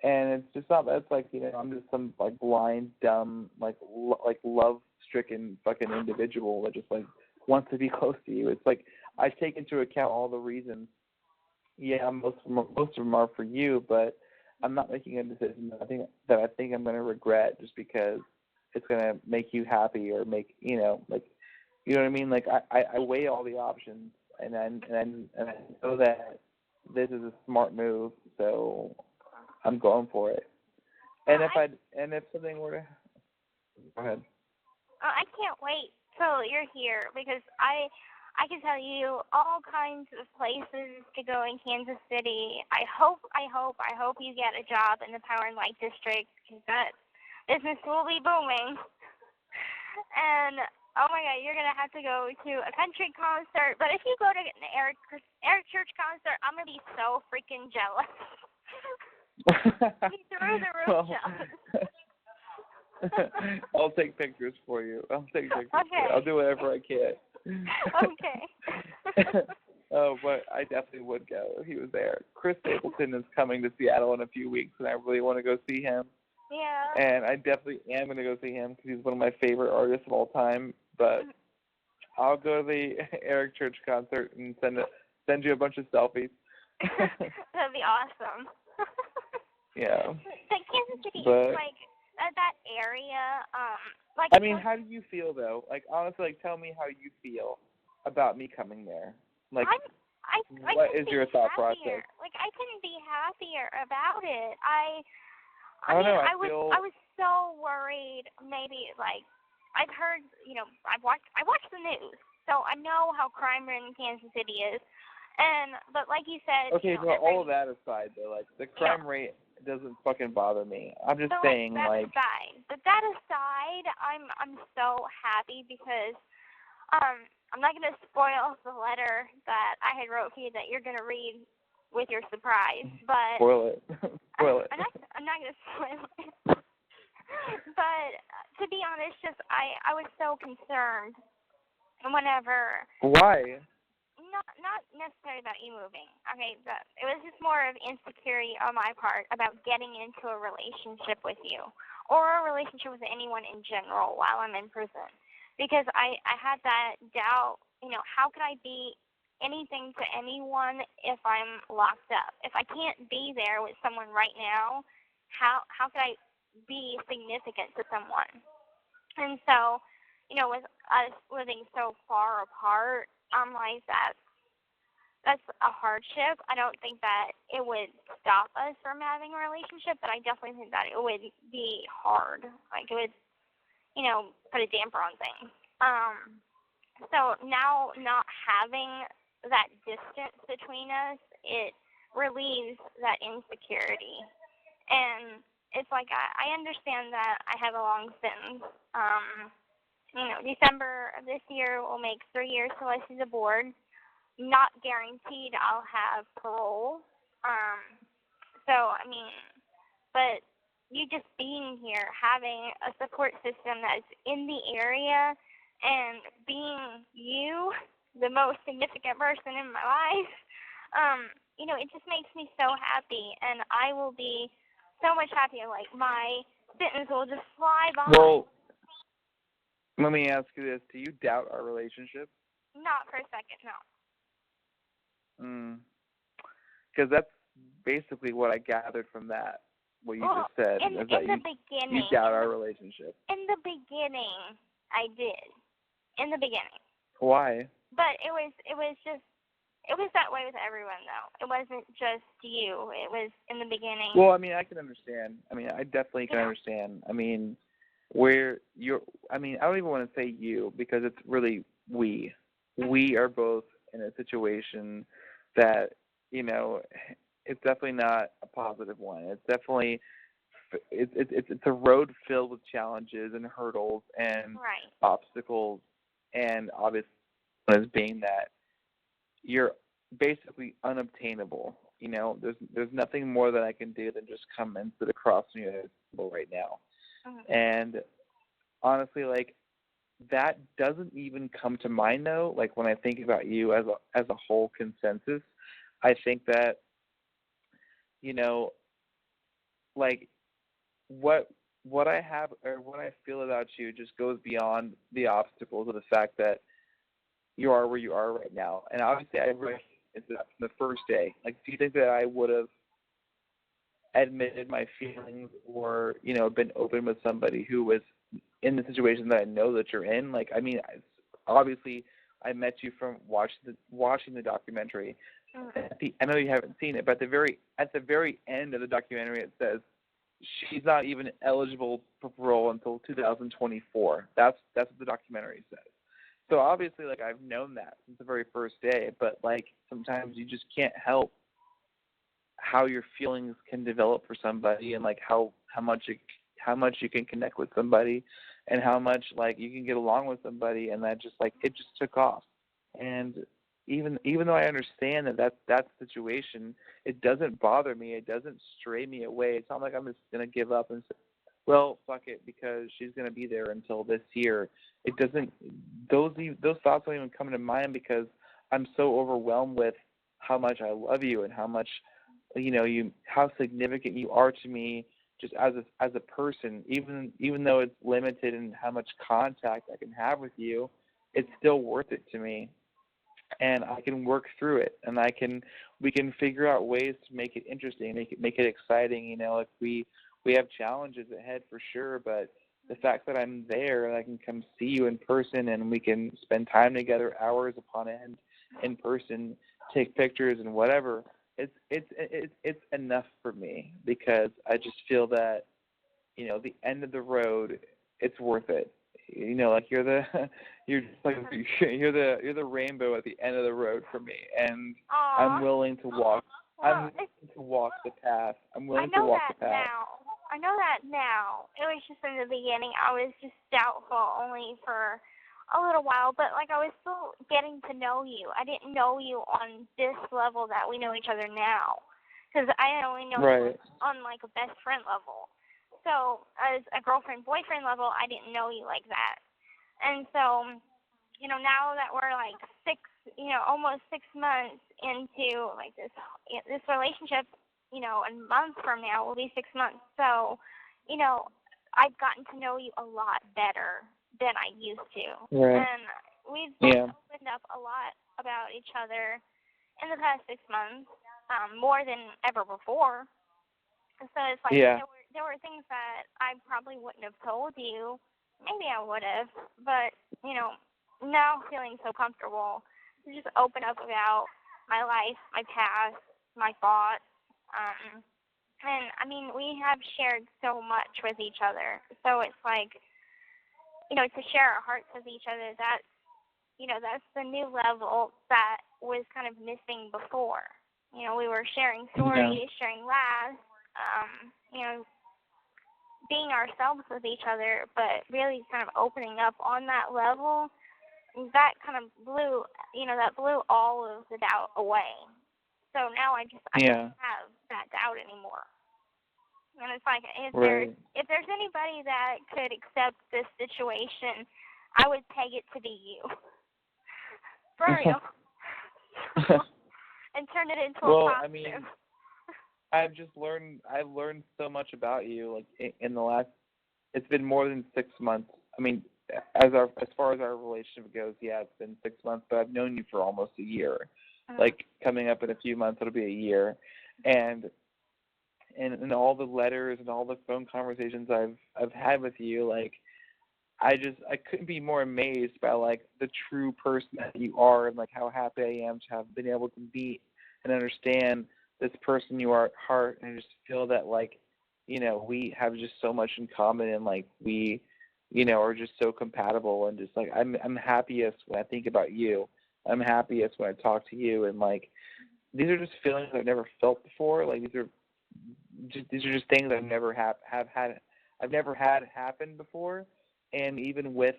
and it's just not that it's like I'm just some like blind, dumb, like love-stricken fucking individual that just like wants to be close to you. It's like I take into account all the reasons. Yeah, most of them are for you, but I'm not making a decision that I think I'm going to regret just because it's going to make you happy or make you know what I mean. Like I weigh all the options, and I know that this is a smart move, so I'm going for it. And if something were to go ahead. I can't wait till you're here because I can tell you all kinds of places to go in Kansas City. I hope you get a job in the Power and Light District because that business will be booming. And oh my God, you're gonna have to go to a country concert. But if you go to an Eric Church concert, I'm gonna be so freaking jealous. Be through the roof jealous. I'll take pictures for you. Okay. I'll do whatever I can. Okay. Oh, but I definitely would go if he was there. Chris Stapleton is coming to Seattle in a few weeks, and I really want to go see him. Yeah. And I definitely am going to go see him because he's one of my favorite artists of all time. But I'll go to the Eric Church concert and send you a bunch of selfies. That'd be awesome. Yeah. But Kansas City is like that area. I mean, how do you feel though? Like honestly, tell me how you feel about me coming there. Like, what is your thought process? Like, I couldn't be happier about it. I was so worried. Maybe I've heard, I watched the news, so I know how crime-ridden Kansas City is. But like you said, okay, but all of that aside, though, like the crime rate doesn't fucking bother me. I'm just saying, that aside. But that aside, I'm so happy because I'm not gonna spoil the letter that I had wrote for you that you're gonna read with your surprise, but spoil it. I'm not gonna spoil it. But to be honest, just I was so concerned whenever. Why? Not necessarily about you moving. Okay, it was just more of insecurity on my part about getting into a relationship with you or a relationship with anyone in general while I'm in prison. Because I had that doubt, how could I be anything to anyone if I'm locked up? If I can't be there with someone right now, how could I be significant to someone? And so, with us living so far apart, I'm like, that's a hardship. I don't think that it would stop us from having a relationship, but I definitely think that it would be hard. Like, it would, put a damper on things. So now not having that distance between us, it relieves that insecurity. And it's like I understand that I have a long sentence. December of this year will make 3 years till I see the board. Not guaranteed I'll have parole. But you just being here, having a support system that's in the area, and being you, the most significant person in my life, it just makes me so happy, and I will be so much happier. Like, my sentence will just fly by. Well, let me ask you this. Do you doubt our relationship? Not for a second, no. Because that's basically what I gathered from that, what you just said. In the beginning. You doubt our relationship. In the beginning, I did. In the beginning. Why? But it was that way with everyone, though. It wasn't just you. It was in the beginning. Well, I mean, I can understand. I mean, I definitely can understand. I mean, I don't even want to say you because it's really we. We are both in a situation that, it's definitely not a positive one. It's definitely it's a road filled with challenges and hurdles and obstacles, and obviously as being that you're basically unobtainable. You know, there's nothing more that I can do than just come and sit across from you at the table right now. And honestly, like, that doesn't even come to mind though. Like, when I think about you as a whole consensus, I think that, you know, like, what I have or what I feel about you just goes beyond the obstacles of the fact that you are where you are right now. And obviously I recognized that from the first day. Like, do you think that I would have admitted my feelings or, you know, been open with somebody who was in the situation that I know that you're in? Like, I mean, obviously I met you from watching the documentary. I know you haven't seen it, but at the very end of the documentary it says she's not even eligible for parole until 2024. That's what the documentary says. So obviously, like, I've known that since the very first day, but, like, sometimes you just can't help how your feelings can develop for somebody, and, like, how much you can connect with somebody, and how much, like, you can get along with somebody, and that just, like, it just took off. And even though I understand that's the situation, it doesn't bother me. It doesn't stray me away. It's not like I'm just gonna give up and say, well, fuck it, because she's gonna be there until this year. It doesn't. Those thoughts don't even come to mind because I'm so overwhelmed with how much I love you and how much, you know, how significant you are to me just as a person. Even though it's limited in how much contact I can have with you, it's still worth it to me. And I can work through it, and we can figure out ways to make it interesting, make it exciting. You know, like we have challenges ahead for sure, but the fact that I'm there and I can come see you in person and we can spend time together hours upon end in person, take pictures and whatever, it's enough for me, because I just feel that, you know, the end of the road, it's worth it. You know, like you're the rainbow at the end of the road for me, and I'm willing to walk. I'm willing to walk the path. I'm willing to walk the path. I know that now. It was just in the beginning. I was just doubtful only for a little while, but, like, I was still getting to know you. I didn't know you on this level that we know each other now, because I only know you on, like, a best friend level. So as a girlfriend-boyfriend level, I didn't know you like that. And so, you know, now that we're, like, almost 6 months into, like, this relationship, you know, a month from now will be 6 months. So, you know, I've gotten to know you a lot better than I used to. And we've opened up a lot about each other in the past 6 months, more than ever before. So it's like there were things that I probably wouldn't have told you. Maybe I would have, but, you know, now feeling so comfortable to just open up about my life, my past, my thoughts. And, I mean, we have shared so much with each other. So it's like, you know, to share our hearts with each other, that's the new level that was kind of missing before. You know, we were sharing stories, sharing laughs, you know, being ourselves with each other, but really kind of opening up on that level, that kind of blew all of the doubt away. So now I don't have that doubt anymore. And it's like, if there's anybody that could accept this situation, I would peg it to be you. For real. And turn it into a positive. I mean, I've learned so much about you, like, in the last, it's been more than 6 months. I mean, as far as our relationship goes, it's been 6 months, but I've known you for almost a year. Like, coming up in a few months, it'll be a year. And all the letters and all the phone conversations I've had with you, like, I couldn't be more amazed by, like, the true person that you are, and, like, how happy I am to have been able to meet and understand this person you are at heart, and I just feel that, like, you know, we have just so much in common, and, like, we, you know, are just so compatible, and just, like, I'm happiest when I think about you. I'm happiest when I talk to you, and, like, these are just feelings I've never felt before. Like, these are these are just things I've never I've never had happen before, and even with,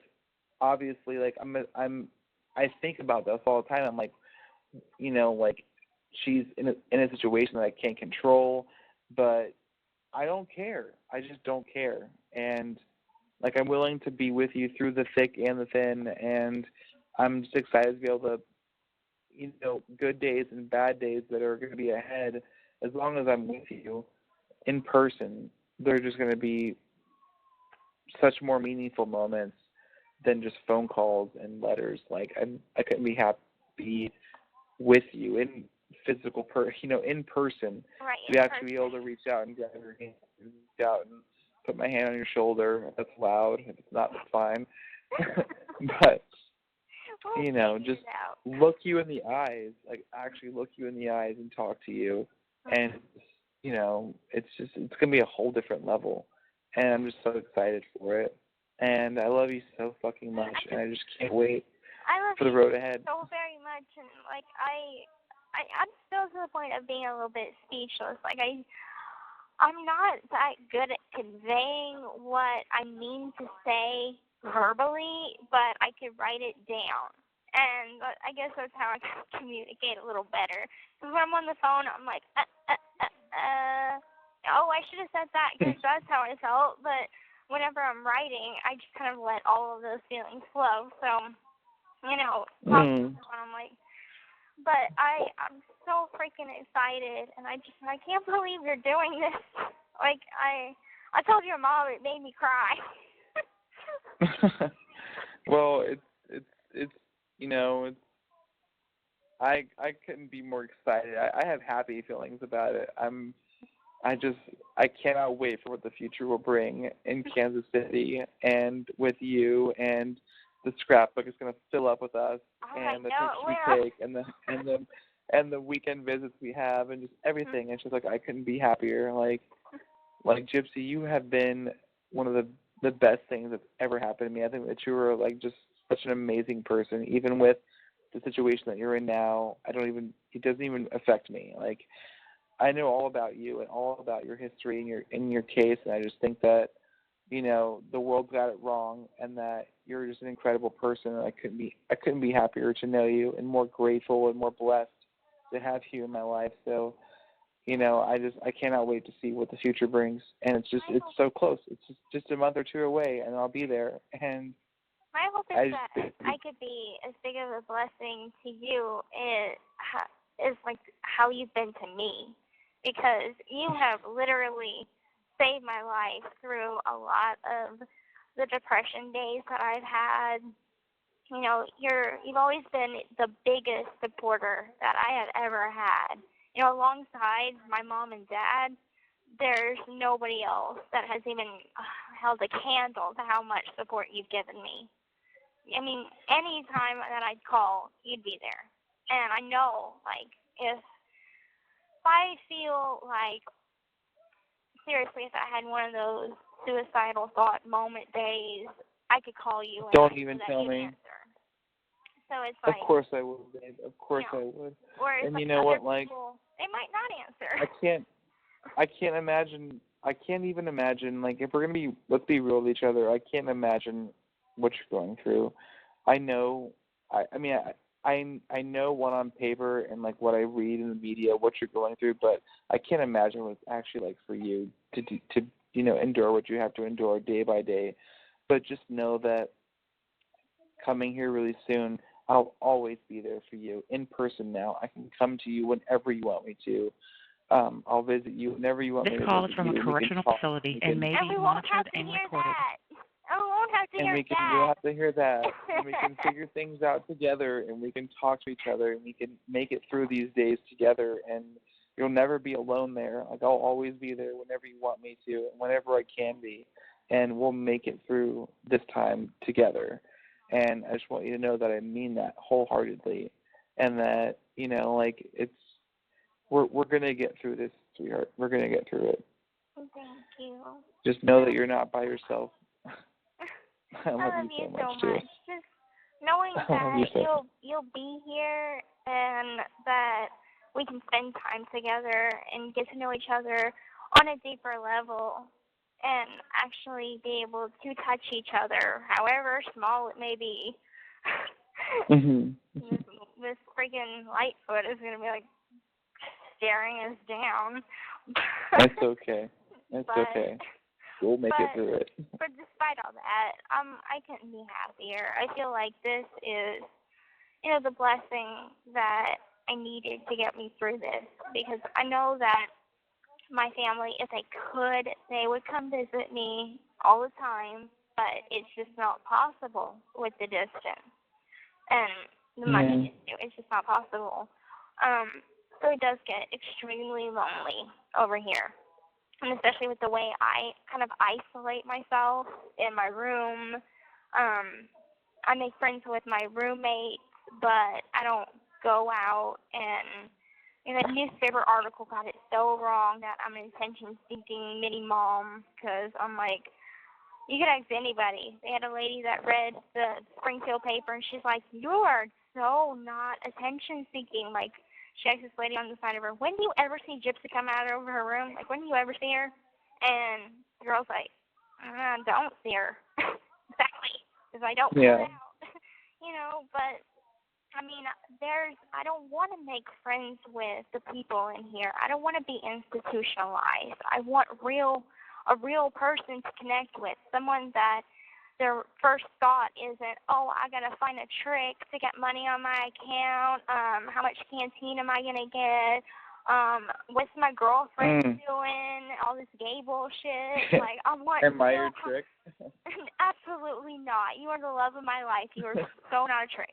obviously, like I think about this all the time. I'm like, you know, like she's in a situation that I can't control, but I don't care. I just don't care, and like I'm willing to be with you through the thick and the thin, and I'm just excited to be able to, you know, good days and bad days that are going to be ahead. As long as I'm with you in person, they're just going to be such more meaningful moments than just phone calls and letters. Like I couldn't be happy with you in physical, in person. Right. To actually be able to reach out and grab your hand, and reach out and put my hand on your shoulder. If that's loud. If it's not, that's fine. But you know, just look you in the eyes, like actually look you in the eyes and talk to you, and you know, it's gonna be a whole different level, and I'm just so excited for it. And I love you so fucking much, and I just can't wait for the road ahead. So very much, and like I'm still to the point of being a little bit speechless. Like I'm not that good at conveying what I mean to say verbally, but I could write it down. And I guess that's how I can communicate a little better. Because when I'm on the phone, I'm like, oh, I should have said that because that's how I felt. But whenever I'm writing, I just kind of let all of those feelings flow. So, you know, talking to someone, I'm like, but I'm so freaking excited, and I can't believe you're doing this. Like I told your mom, it made me cry. Well, it's you know, I couldn't be more excited. I have happy feelings about it. I cannot wait for what the future will bring in Kansas City and with you, and the scrapbook is going to fill up with us, and the pictures we take, and the weekend visits we have, and just everything. It's just like I couldn't be happier. Like Gypsy, you have been one of the best things that's ever happened to me. I think that you were like just such an amazing person, even with the situation that you're in now. It doesn't even affect me. Like I know all about you and all about your history and your case, and I just think that, you know, the world got it wrong, and that you're just an incredible person, and I couldn't be happier to know you, and more grateful and more blessed to have you in my life. So, you know, I cannot wait to see what the future brings, and it's so close. It's just a month or two away, and I'll be there. And my hope is that I could be as big of a blessing to you is like how you've been to me, because you have literally saved my life through a lot of the depression days that I've had. You know, you've always been the biggest supporter that I have ever had. You know, alongside my mom and dad, there's nobody else that has even held a candle to how much support you've given me. I mean, any time that I'd call, you'd be there. And I know, like, if I feel like, seriously, if I had one of those suicidal thought moment days, I could call you. Don't even tell me. Answer. So it's like, of course I would, babe. Of course I would. Or and you know what, like, people, they might not answer. I can't imagine. I can't even imagine. Like, if we're gonna be, let's be real with each other. I can't imagine what you're going through. I know. I know what on paper and like what I read in the media, what you're going through, but I can't imagine what it's actually like for you to you know, endure what you have to endure day by day. But just know that coming here really soon, I'll always be there for you in person now. I can come to you whenever you want me to. I'll visit you whenever you want me to visit you. This call is from a correctional facility and may be monitored and recorded. I won't have to hear that. You'll have to hear that. And we can figure things out together, and we can talk to each other, and we can make it through these days together, and you'll never be alone there. Like, I'll always be there whenever you want me to and whenever I can be, and we'll make it through this time together. And I just want you to know that I mean that wholeheartedly, and that, you know, like, we're going to get through this, sweetheart. We're going to get through it. Thank you. Just know that you're not by yourself. I love you so so much, too. Just knowing that you'll be here, and that we can spend time together and get to know each other on a deeper level and actually be able to touch each other, however small it may be. Mhm. This freaking Lightfoot is going to be like staring us down. It's okay. It's But- okay. We'll make it through it. But despite all that, I couldn't be happier. I feel like this is, the blessing that I needed to get me through this, because I know that my family, if they could, they would come visit me all the time, but it's just not possible with the distance and the money. It's just not possible. So it does get extremely lonely over here. And especially with the way I kind of isolate myself in my room. I make friends with my roommates, but I don't go out. And that newspaper article got it so wrong that I'm an attention-seeking mini-mom, because I'm like, you could ask anybody. They had a lady that read the Springfield paper, and she's like, you are so not attention-seeking. Like, she asked this lady on the side of her, when do you ever see Gypsy come out of her room? Like, when do you ever see her? And the girl's like, I don't see her. Exactly, because I don't put it out. But, I mean, I don't want to make friends with the people in here. I don't want to be institutionalized. I want a real person to connect with, someone that their first thought isn't, oh, I got to find a trick to get money on my account. How much canteen am I going to get? What's my girlfriend doing? All this gay bullshit. Like, I want... Am I your trick? Absolutely not. You are the love of my life. You are so not a trick.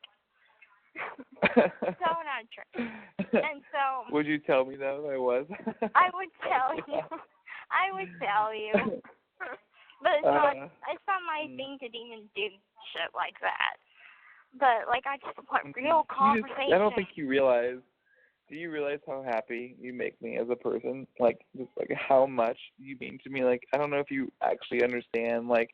So not a trick. And so... Would you tell me that if I was? I would tell you. I would tell you. But it's not my thing to even do shit like that. But, like, I just want real conversation. I don't think you realize. Do you realize how happy you make me as a person? Like, just, like, how much you mean to me? Like, I don't know if you actually understand, like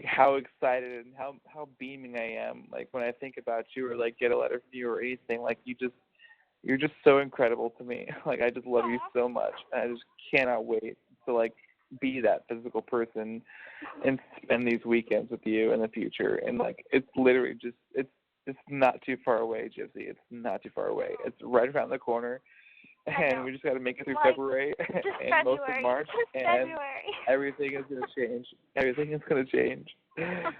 how excited and how beaming I am, like, when I think about you or, like, get a letter from you or anything. Like, you're just so incredible to me. Like, I just love you so much. And I just cannot wait to, like, be that physical person and spend these weekends with you in the future. And, like, it's literally just, it's not too far away, Gypsy. It's not too far away. It's right around the corner. And we just got to make it through February and most of March. And everything is going to change. Everything is going to change. I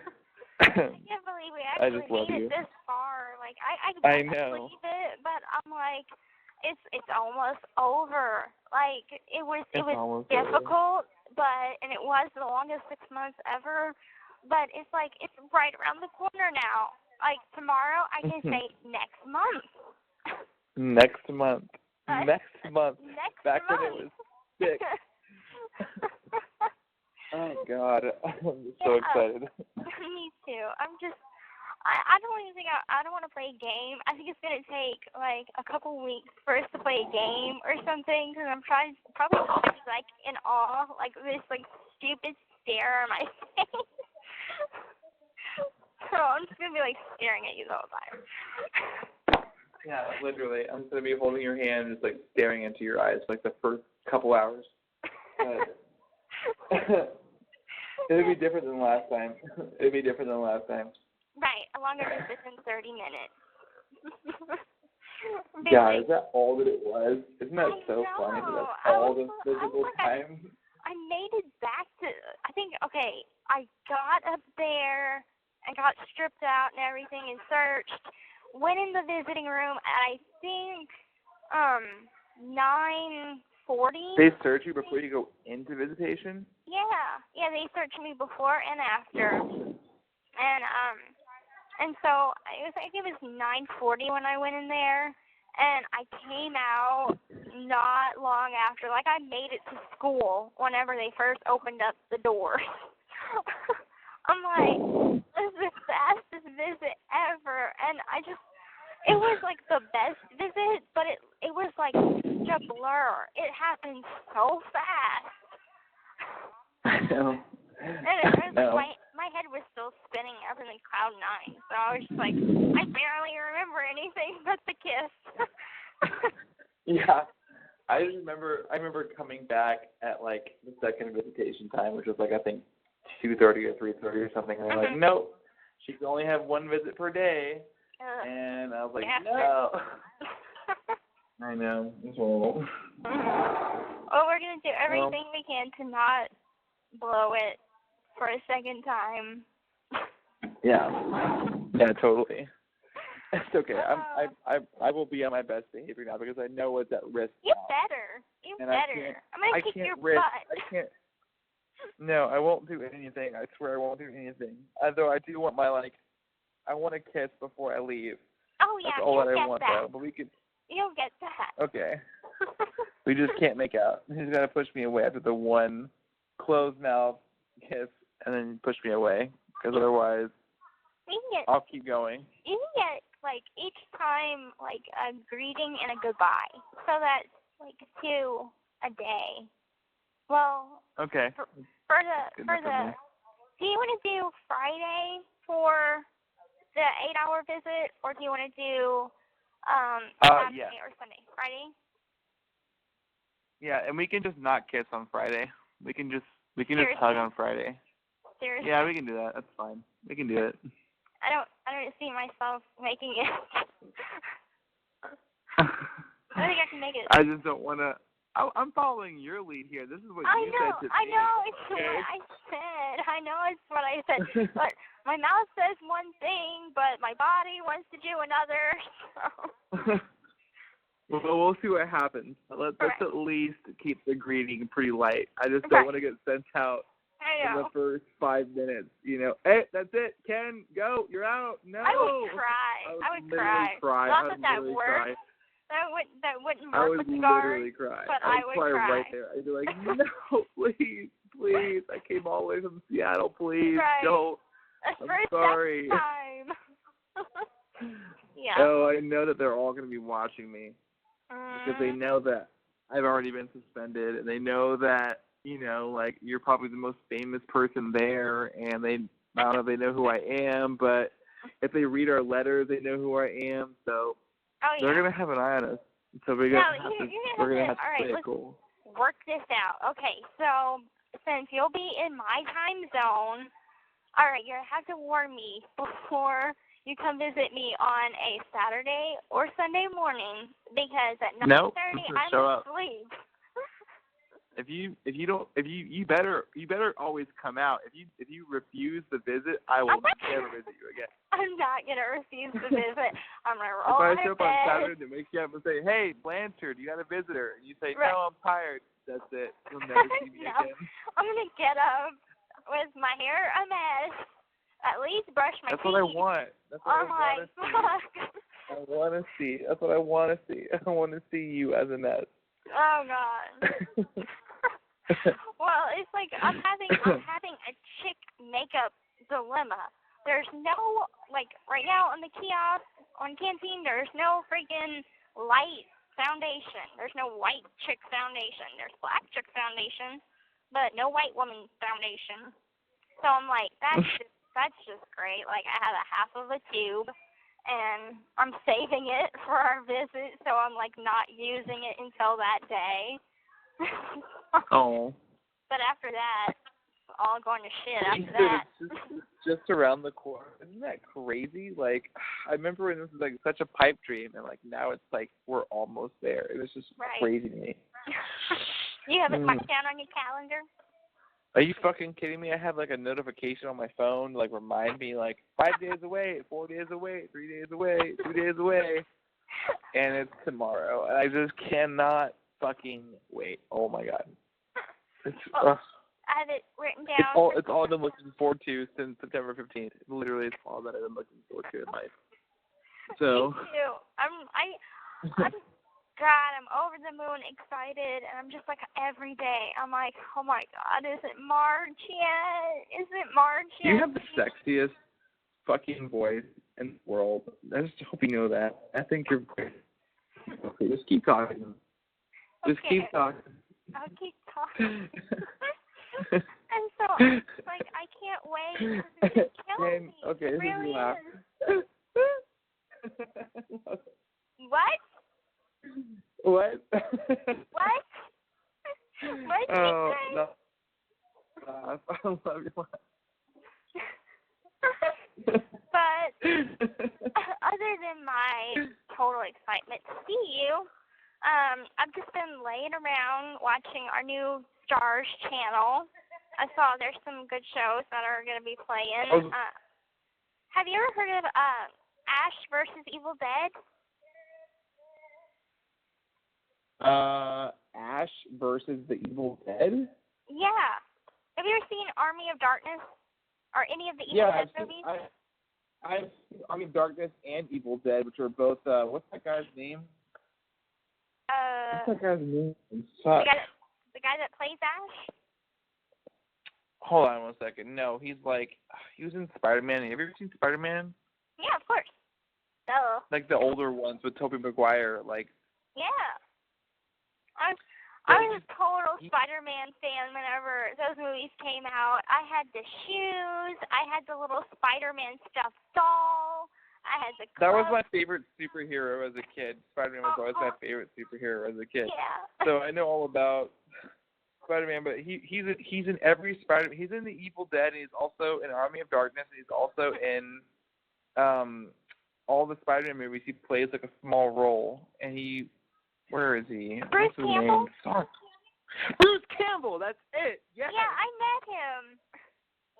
can't believe we actually made it this far. Like, I know. Believe it, but I'm like, it's almost over. Like, it was difficult, and it was the longest 6 months ever. But it's like, it's right around the corner now. Like, tomorrow I can say next month. Next month. Next month. Back when it was 6. Oh, God. I'm just so excited. Me too. I don't even think I don't want to play a game. I think it's going to take, like, a couple weeks for us to play a game or something, because I'm probably just, like, in awe, like, this, like, stupid stare on my face. So I'm just going to be, like, staring at you the whole time. Yeah, literally. I'm just going to be holding your hand, just, like, staring into your eyes for, like, the first couple hours. It'll be different than last time. Right, a longer visit than 30 minutes. Yeah, is that all that it was? Isn't that so funny that that's all the physical time? I made it back to, I think, okay, I got up there and got stripped out and everything and searched, went in the visiting room at, I think, 9:40. They search you before you go into visitation? Yeah, they searched me before and after. And so I think it was 9:40 when I went in there, and I came out not long after. Like, I made it to school whenever they first opened up the doors. I'm like, this is the fastest visit ever, and it was like the best visit, but it was like such a blur. It happened so fast. I know. And my head was still spinning up in the cloud 9, so I was just like, I barely remember anything but the kiss. Yeah. I remember coming back at like the second visitation time, which was like I think 2:30 or 3:30 or something. And they're like, nope, she can only have one visit per day. And I was like, no. I know. It's horrible. Well, we're gonna do everything we can to not blow it for a second time. Yeah. Yeah, totally. It's okay. I will be on my best behavior now because I know what's at risk. You now. better. I'm gonna kick your risk. butt. I can't. No, I won't do anything. I swear I won't do anything. Although I do want my I want to kiss before I leave. Oh yeah, that's all that I want that. though. But we could. You'll get that. Okay. We just can't make out. He's got to push me away after the one closed mouth kiss and then push me away because otherwise I'll keep going. You can get each time a greeting and a goodbye. So that's 2 a day. Well. Okay. For the do you want to do Friday for the 8-hour visit, or do you want to do Saturday or Sunday? Friday? Yeah, and we can just not kiss on Friday. We can just hug on Friday. Seriously? Yeah, we can do that. That's fine. We can do it. I don't see myself making it. I don't think I can make it. I just don't want to. I'm following your lead here. This is what you said to me. I know. It's what I said. I know it's what I said. But my mouth says one thing, but my body wants to do another. So. Well, we'll see what happens. Let's at least keep the greeting pretty light. I just don't want to get sent out in the first 5 minutes. Hey, that's it. Ken, go. You're out. No. I would cry. I would cry. Not that works. That wouldn't work with the guards. I would literally cry. But I would cry right there. I'd be like, no, please. I came all the way from Seattle. Please don't. I'm sorry. Time. Yeah. Oh, I know that they're all going to be watching me. Because they know that I've already been suspended, and they know that, you're probably the most famous person there, and I don't know if they know who I am, but if they read our letters, they know who I am, so they're going to have an eye on us. So we're going to have to play it cool. Work this out. Okay, so since you'll be in my time zone, all right, you're going to have to warn me before you come visit me on a Saturday or Sunday morning because at 9:30 I'm asleep. You better always come out. If you refuse the visit, I will never visit you again. I'm not gonna refuse the visit. I'm gonna roll If I show up on Saturday and wake you up and say, "Hey, Blanchard, you got a visitor," and you say, "No, I'm tired," that's it. You'll never see me again. I'm gonna get up with my hair a mess. At least brush my teeth. That's what I want. That's what I want to see. I want to see. That's what I want to see. I want to see you as a mess. Oh God. Well, it's like I'm having a chick makeup dilemma. There's no right now on the kiosk on Canteen. There's no freaking light foundation. There's no white chick foundation. There's black chick foundation, but no white woman foundation. So I'm like, that's just great. I have a half of a tube, and I'm saving it for our visit, so I'm not using it until that day. Oh. But after that, it's all going to shit after that. It's just around the corner. Isn't that crazy? I remember when this was such a pipe dream, and now it's we're almost there. It was just crazy to me. You have it marked down on your calendar? Are you fucking kidding me? I have a notification on my phone to remind me 5 days away, 4 days away, 3 days away, 2 days away, and it's tomorrow. And I just cannot fucking wait. Oh my God. I have it written down. It's all I've been looking forward to since September 15th. Literally, it's all that I've been looking forward to in life. So. Me too. I'm over the moon excited, and I'm just every day, I'm oh my God, is it March yet? Is it March yet? You have the sexiest fucking voice in the world. I just hope you know that. I think you're great. Okay, just keep talking. Just keep talking. I'll keep talking. And so, I can't wait. It's killing me. Okay, it really laugh. Is. What? What? What? What did Oh, you say? no. I love you. But other than my total excitement to see you, I've just been laying around watching our new Stars channel. I saw there's some good shows that are going to be playing. Have you ever heard of Ash versus Evil Dead? Ash versus the Evil Dead? Yeah. Have you ever seen Army of Darkness or any of the Evil Dead movies? I've seen Army of Darkness and Evil Dead, which are both, what's that guy's name? What's that guy's name? The guy that plays Ash? Hold on 1 second. No, he was in Spider-Man. Have you ever seen Spider-Man? Yeah, of course. Duh. Like the older ones with Tobey Maguire, like. Yeah. I was a total Spider-Man fan whenever those movies came out. I had the shoes. I had the little Spider-Man stuffed doll. I had the glove. That was my gloves. favorite superhero as a kid. Spider-Man was always my favorite superhero as a kid. Yeah. So I know all about Spider-Man, but he's in every Spider. He's in the Evil Dead, and he's also in Army of Darkness, and he's also in all the Spider-Man movies. He plays like a small role, and where is he? Bruce What's his Campbell? name? Sorry. Bruce Campbell, that's it. Yes. Yeah, I met him.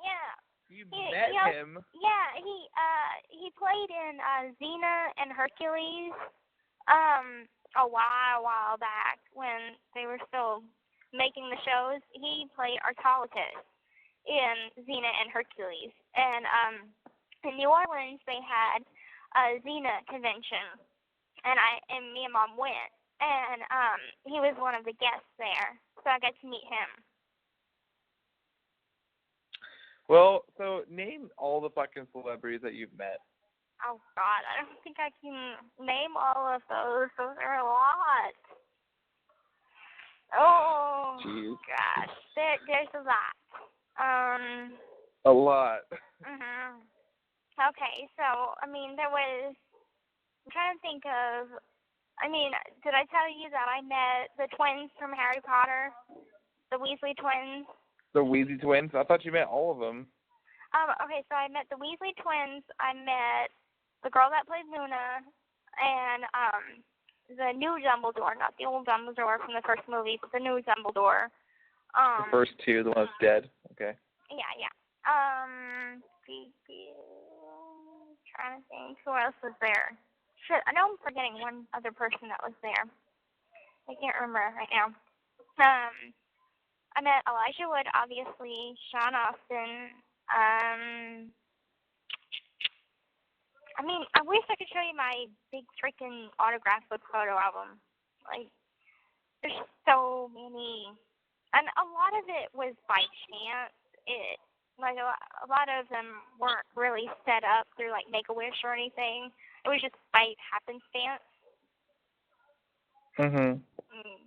Yeah. You met him? Yeah, he played in Xena and Hercules a while back when they were still making the shows. He played Autolycus in Xena and Hercules. And in New Orleans they had a Xena convention, and me and Mom went. And he was one of the guests there, so I got to meet him. Well, so name all the fucking celebrities that you've met. Oh, God, I don't think I can name all of those. Those are a lot. Oh, jeez. Gosh, there's a lot. A lot. Mhm. Okay, so, there was, I'm trying to think of, did I tell you that I met the twins from Harry Potter? The Weasley twins? The Weasley twins? I thought you met all of them. Okay, so I met the Weasley twins. I met the girl that plays Luna, and the new Dumbledore, not the old Dumbledore from the first movie, but the new Dumbledore. The first two, the one that's dead. Okay. Yeah. Trying to think, who else was there? Shit, I know I'm forgetting one other person that was there. I can't remember right now. I met Elijah Wood, obviously, Sean Austin. I wish I could show you my big freaking autograph book photo album. There's so many. And a lot of it was by chance. A lot of them weren't really set up through, Make-A-Wish or anything. It was just by happenstance. Mhm.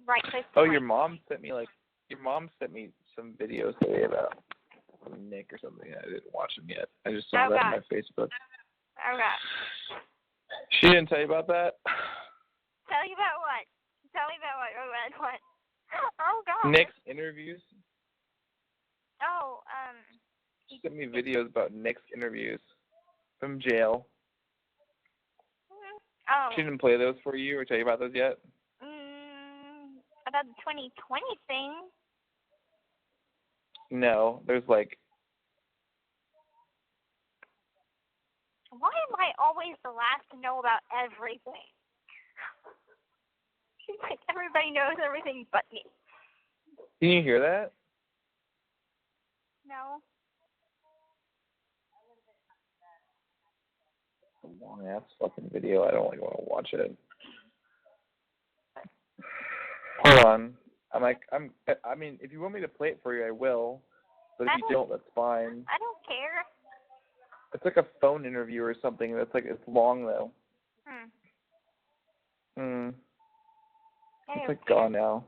Right place. Oh, your mom sent me some videos today about Nick or something. I didn't watch them yet. I just saw that on my Facebook. Oh, God. She didn't tell you about that? Tell you about what? Tell me about what? Oh, God. Nick's interviews. Oh, She sent me videos about Nick's interviews from jail. Oh. She didn't play those for you or tell you about those yet? About the 2020 thing. No, there's Why am I always the last to know about everything? Seems like everybody knows everything but me. Can you hear that? No. A long ass fucking video. I don't want to watch it. Hold on. If you want me to play it for you, I will. But if you don't, that's fine. I don't care. It's like a phone interview or something. It's long though. It's gone now.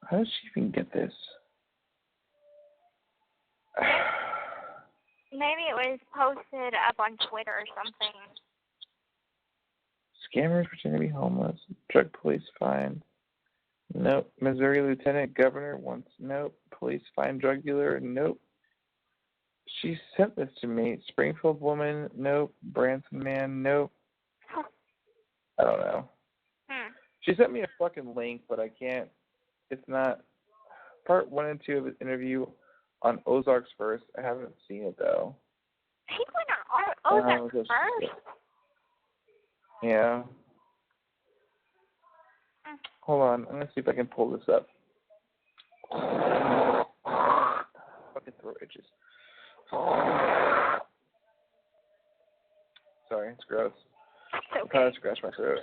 How did she even get this? Maybe it was posted up on Twitter or something. Scammers pretend to be homeless. Drug police find. Nope. Missouri Lieutenant Governor wants, nope. Police find drug dealer, nope. She sent this to me. Springfield woman, nope. Branson man, nope. I don't know. She sent me a fucking link, but I can't. It's not. Part 1 and 2 of his interview on Ozarks First. I haven't seen it, though. He went on Ozarks First? Yeah. Hold on. I'm going to see if I can pull this up. Fucking throat itches. Sorry, it's gross. Okay. I'm trying to scratch my throat.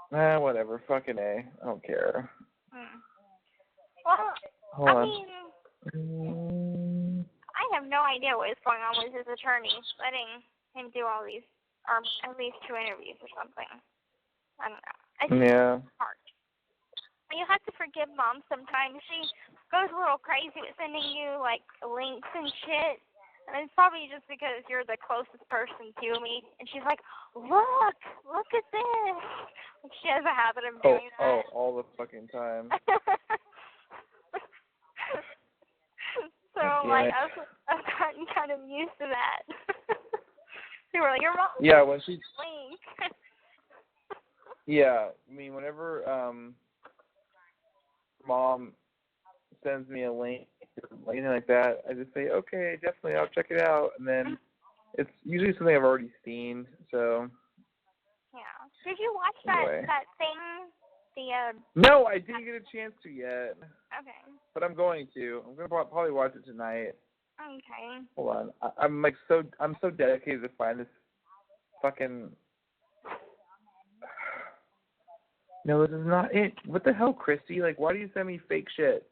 Whatever. Fucking A. I don't care. Well, Hold on. mean, I have no idea what is going on with his attorney letting him do all these, or at least 2 interviews or something. I don't know. It's hard. You have to forgive Mom sometimes. She goes a little crazy with sending you, like, links and shit. And it's probably just because you're the closest person to me. And she's like, look at this. She has a habit of doing that. Oh, all the fucking time. So, like, I've gotten kind of used to that. So we're like, your mom. Yeah, when she's. Link. Yeah, I mean, whenever Mom sends me a link or anything like that, I just say, okay, definitely, I'll check it out. And then it's usually something I've already seen, so. Yeah. Did you watch that thing? No, I didn't get a chance to yet. Okay. But I'm going to. I'm going to probably watch it tonight. Okay. Hold on. I'm so dedicated to find this fucking. No, this is not it. What the hell, Kristy? Like, why do you send me fake shit?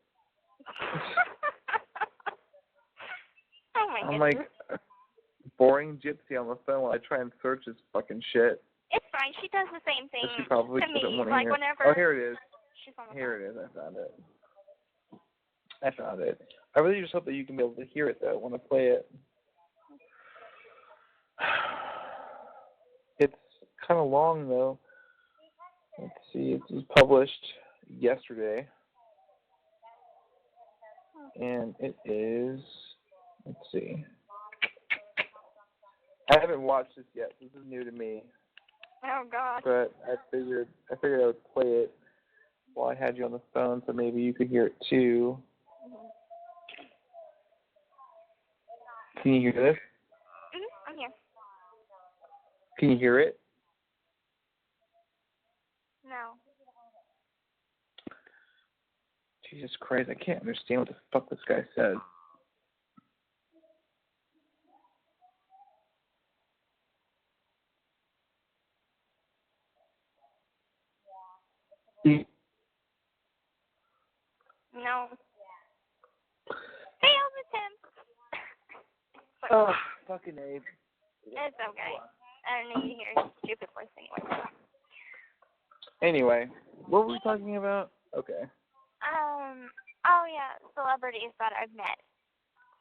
Oh my I'm goodness. like boring gypsy on the phone while I try and search this fucking shit. It's fine. She does the same thing She probably to doesn't me. want to Like hear. whenever. Oh, here it is. She's on the Here it is. I found it. I really just hope that you can be able to hear it though when I play it. It's kind of long though. Let's see. It was published yesterday, and it is. Let's see. I haven't watched this yet. This is new to me. Oh God. But I figured I would play it while I had you on the phone, so maybe you could hear it too. Can you hear this? I'm here. Can you hear it? No. Jesus Christ, I can't understand what the fuck this guy said. No. Hey, Elvis Tim. Oh, fucking Abe. It's okay. I don't need to hear his stupid voice anyway. Anyway, what were we talking about? Okay. Oh yeah, celebrities that I've met.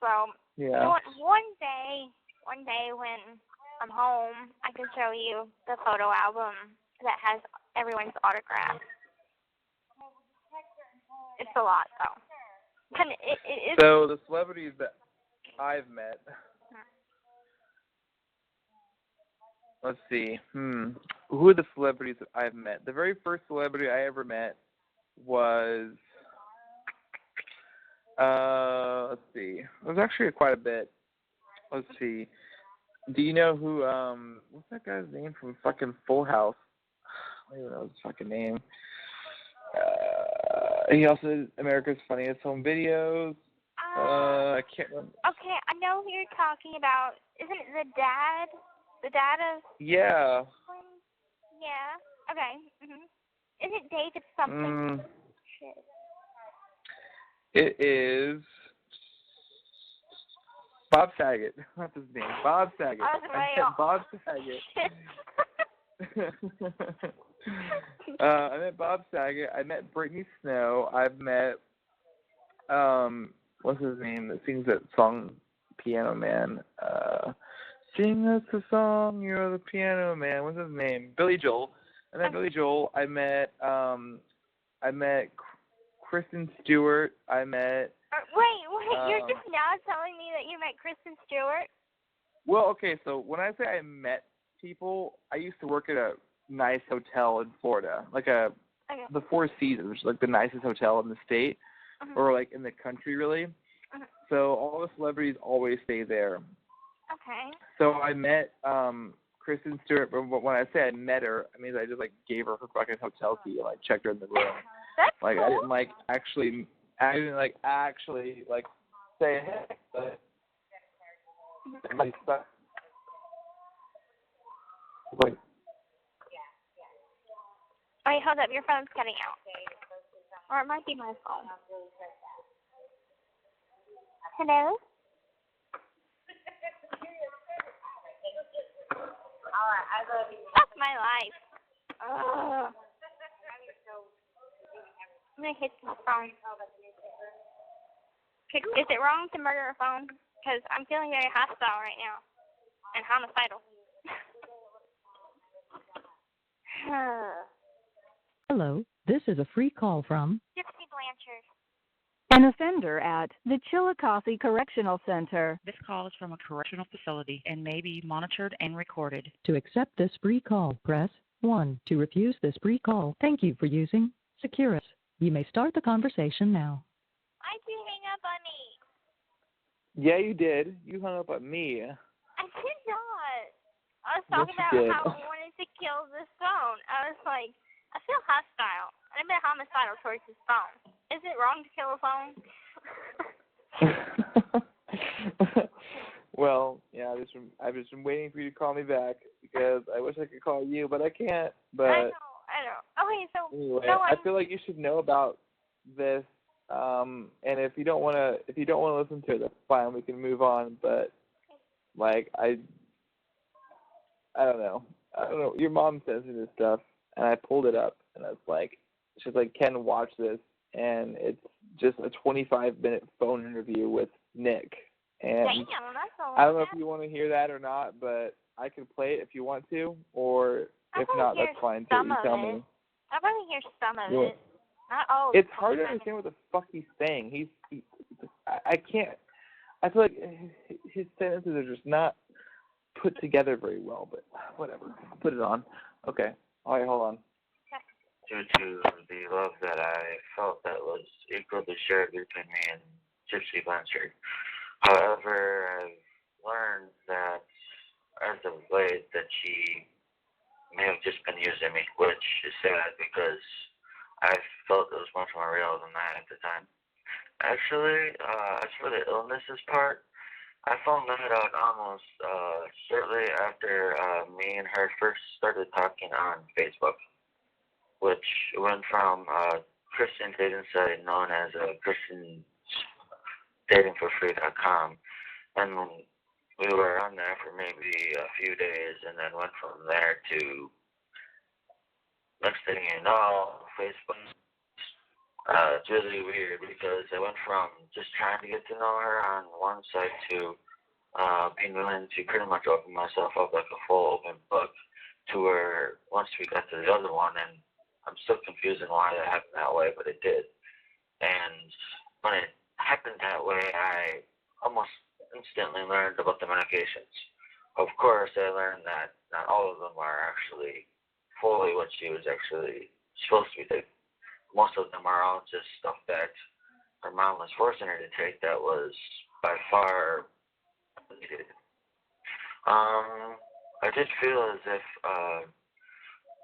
So Yeah. one day when I'm home, I can show you the photo album that has everyone's autograph. It's a lot though. So the celebrities that I've met. Let's see. Who are the celebrities that I've met? The very first celebrity I ever met was, let's see. It was actually quite a bit. Let's see. Do you know who, what's that guy's name from fucking Full House? I don't even know his fucking name. He also did America's Funniest Home Videos. I can't remember. Okay, I know who you're talking about. Isn't it the dad? The dad of... Yeah. Yeah. Okay. Is it David something? Shit. It is Bob Saget. What's his name? Bob Saget. I was way off. Bob Saget. I met Bob Saget. I met Brittany Snow. I've met what's his name that sings that song, Piano Man. Sing us a song, you're the piano man. What's his name? Billy Joel. I met Billy Joel. I met I met Kristen Stewart. I met. Wait, you're just now telling me that you met Kristen Stewart? Well, okay, so when I say I met people, I used to work at a nice hotel in Florida, like the Four Seasons, which is like the nicest hotel in the state, or like in the country, really. So all the celebrities always stay there. Okay. So I met Kristen Stewart, but when I say I met her, I mean I just like gave her fucking hotel key and like checked her in the room. That's like cool. I didn't actually say hey, but like like. Wait, hold up, your phone's cutting out. Or it might be my phone. Hello? That's my life. Ugh. I'm going to hit my phone. Is it wrong to murder a phone? Because I'm feeling very hostile right now. And homicidal. Hello, this is a free call from Gypsy Blanchard. An offender at the Chillicothe Correctional Center. This call is from a correctional facility and may be monitored and recorded. To accept this free call, press 1. To refuse this free call, thank you for using Securus. You may start the conversation now. Why'd you hang up on me? Yeah, you did. You hung up on me. I did not. I was Yes, talking you about did. how I wanted to kill this phone. I was like, I feel hostile. I'm a bit homicidal towards this phone. Is it wrong to kill a phone? Well, yeah, I've just been waiting for you to call me back because I wish I could call you, but I can't. But I know. Okay, so anyway, no, I feel like you should know about this. And if you don't want to listen to it, that's fine. We can move on. But like I don't know. Your mom sends me this stuff, and I pulled it up, and I was like, she's like, Ken, watch this, and it's just a 25-minute phone interview with Nick. And damn, that's all. I don't know if you want to hear that or not, but I can play it if you want to, or if not, that's fine too. You tell me. I'd rather hear some of it. Not all. It's hard to understand what the fuck he's saying. I can't. I feel like his sentences are just not put together very well, but whatever. I'll put it on. Okay. All right, hold on. Due to the love that I felt that was equally shared between me and Gypsy Blanchard. However, I've learned that as of late that she may have just been using me, which is sad because I felt it was much more real than that at the time. Actually, as for the illnesses part, I found that out almost shortly after me and her first started talking on Facebook, which went from a Christian dating site known as ChristianDatingForFree.com, and we were on there for maybe a few days, and then went from there to, next thing you know, Facebook. It's really weird because I went from just trying to get to know her on one side to being willing to pretty much open myself up like a full open book to where once we got to the other one, and I'm still confused on why that happened that way, but it did. And when it happened that way, I almost instantly learned about the medications. Of course, I learned that not all of them are actually fully what she was actually supposed to be taking. Most of them are all just stuff that her mom was forcing her to take that was by far needed. I did feel as if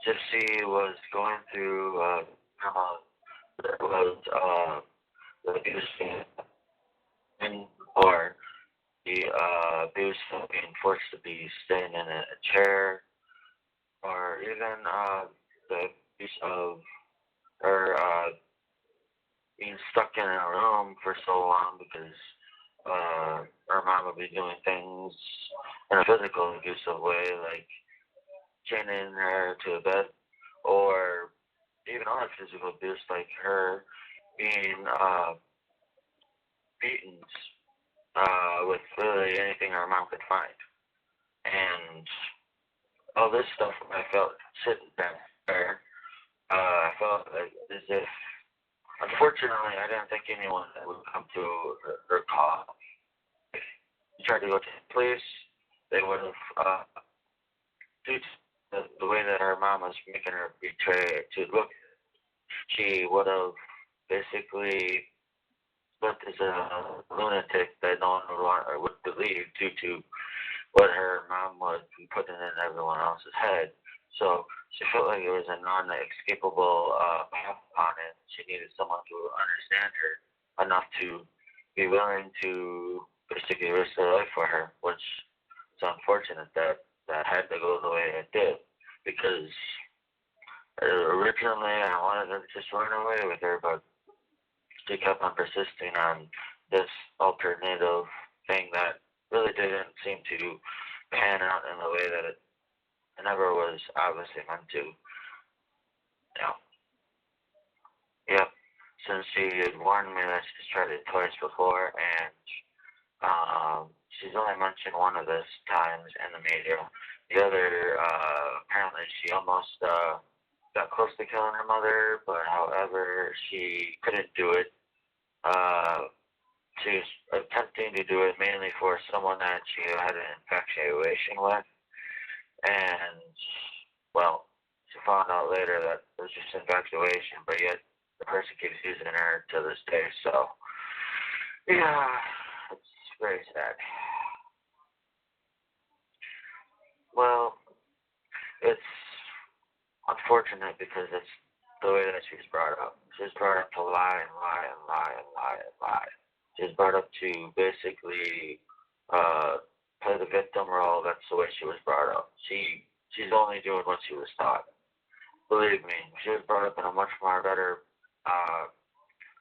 Gypsy was going through there was the abuse or the abuse of being forced to be staying in a chair, or even the abuse of her being stuck in a room for so long because her mom would be doing things in a physical abusive way, like chaining her to a bed, or even other physical abuse, like her being beaten with really anything her mom could find. And all this stuff I felt sitting back there, I felt like as if unfortunately, I didn't think anyone would come to her call. If you tried to go to the police, they would have, due to the way that her mom was making her betray to look, she would have basically looked as a lunatic that no one would want or would believe due to what her mom was putting in everyone else's head. So she felt like it was a non-escapable path upon it. She needed someone to understand her enough to be willing to basically risk their life for her, which is unfortunate that that had to go the way it did. Because originally I wanted to just run away with her, but she kept on persisting on this alternative thing that really didn't seem to pan out in the way that it never was obviously meant to. Yeah. Yep. Since she had warned me that she's tried it twice before, and she's only mentioned one of those times in the media. The other, apparently she almost got close to killing her mother, but however, she couldn't do it. She was attempting to do it mainly for someone that she had an infatuation with, and, well, she found out later that it was just infatuation, but yet the person keeps using her to this day, so, yeah, it's very sad. Well, it's unfortunate because it's the way that she was brought up. She was brought up to lie and lie and lie and lie and lie. She was brought up to basically play the victim role. That's the way she was brought up. She's only doing what she was taught. Believe me, she was brought up in a much more better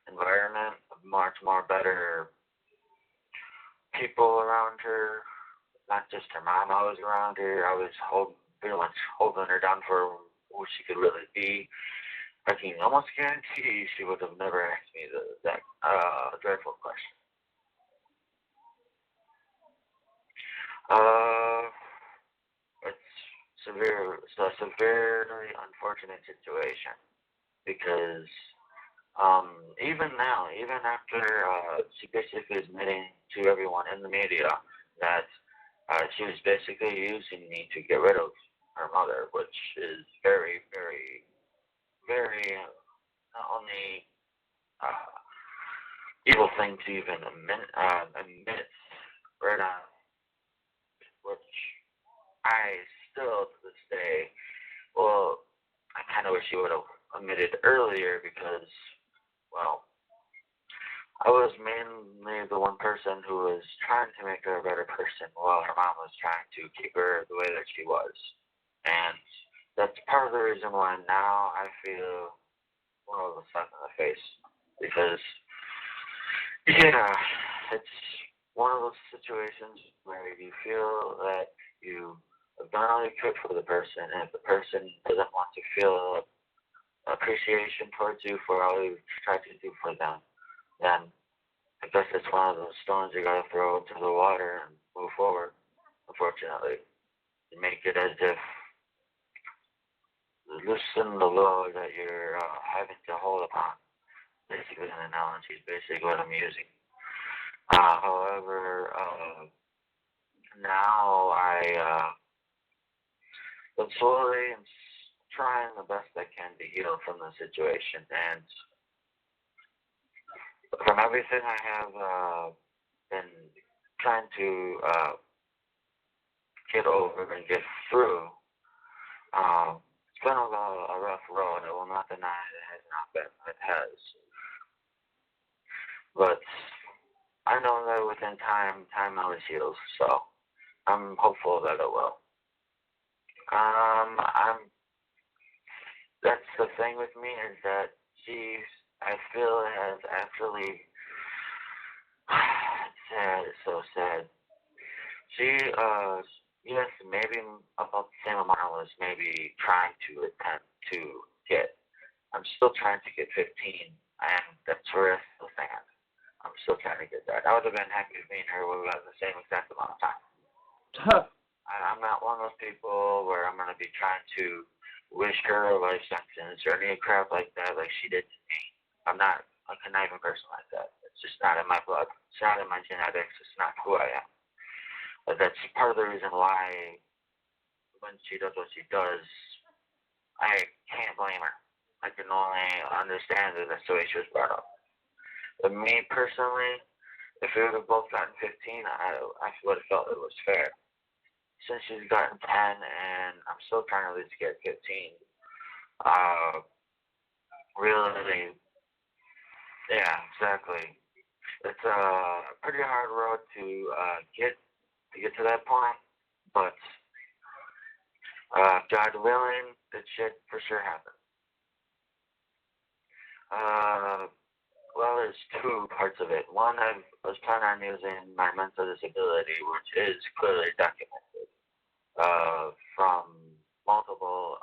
environment, much more better people around her. Not just her mom. I was around her. I was pretty much holding her down for who she could really be. I can almost guarantee she would have never asked me that dreadful question. It's a severely unfortunate situation because even now, even after she basically is admitting to everyone in the media that she was basically using me to get rid of her mother, which is very, very, very not only evil thing to even admit right on, which I still to this day, well, I kind of wish she would have admitted earlier because, well, I was mainly the one person who was trying to make her a better person while her mom was trying to keep her the way that she was. And that's part of the reason why now I feel more of a slap in the face. Because, yeah, it's one of those situations where you feel that you have done all you could for the person, and if the person doesn't want to feel appreciation towards you for all you've tried to do for them, then I guess it's one of those stones you gotta throw into the water and move forward. Unfortunately, you make it as if loosen the load that you're having to hold upon. Basically, an analogy is basically what I'm using. However, now I been slowly and trying the best I can to heal from the situation, and from everything I have been trying to get over and get through, it's been a rough road. I will not deny it has not been. It has. But I know that within time always heals, so I'm hopeful that it will. That's the thing with me is that I feel has actually, sad, it's so sad. Yes, maybe about the same amount I was maybe trying to attempt to get. I'm still trying to get 15, and that's where I still stand. I'm still trying to get that. I would have been happy if me and her would have gotten the same exact amount of time. I'm not one of those people where I'm going to be trying to wish her a life sentence or any crap like that like she did to me. I'm I cannot even personalize that. It's just not in my blood. It's not in my genetics. It's not who I am. But that's part of the reason why when she does what she does, I can't blame her. I can only understand that that's the way she was brought up. But me personally, if we would have both gotten 15, I would have felt it was fair. Since she's gotten 10 and I'm still trying to at least get 15, really, yeah, exactly. It's a pretty hard road to get to that point, but God willing, that shit for sure happen. Well, there's two parts of it. One, I was planning on using my mental disability, which is clearly documented from multiple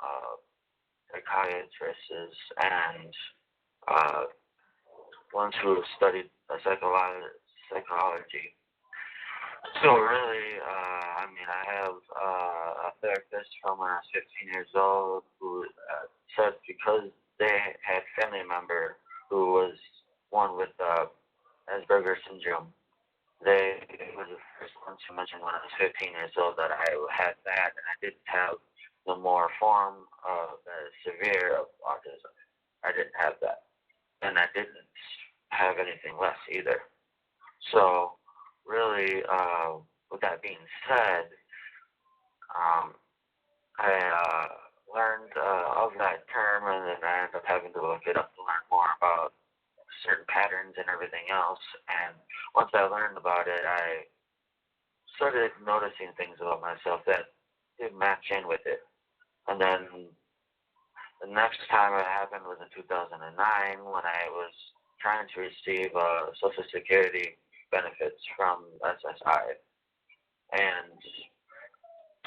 psychiatrists and ones who studied psychology. So really, I mean, I have a therapist from when I was 15 years old who said because they had a family member who was one with Asperger's syndrome, they was the first ones to mention when I was 15 years old that I had that, and I didn't have the more form of severe of autism. I didn't have that, and I didn't have anything less either. So really, with that being said, I learned of that term, and then I ended up having to look it up to learn more about certain patterns and everything else. And once I learned about it, I started noticing things about myself that didn't match in with it. And then the next time it happened was in 2009 when I was trying to receive Social Security benefits from SSI. And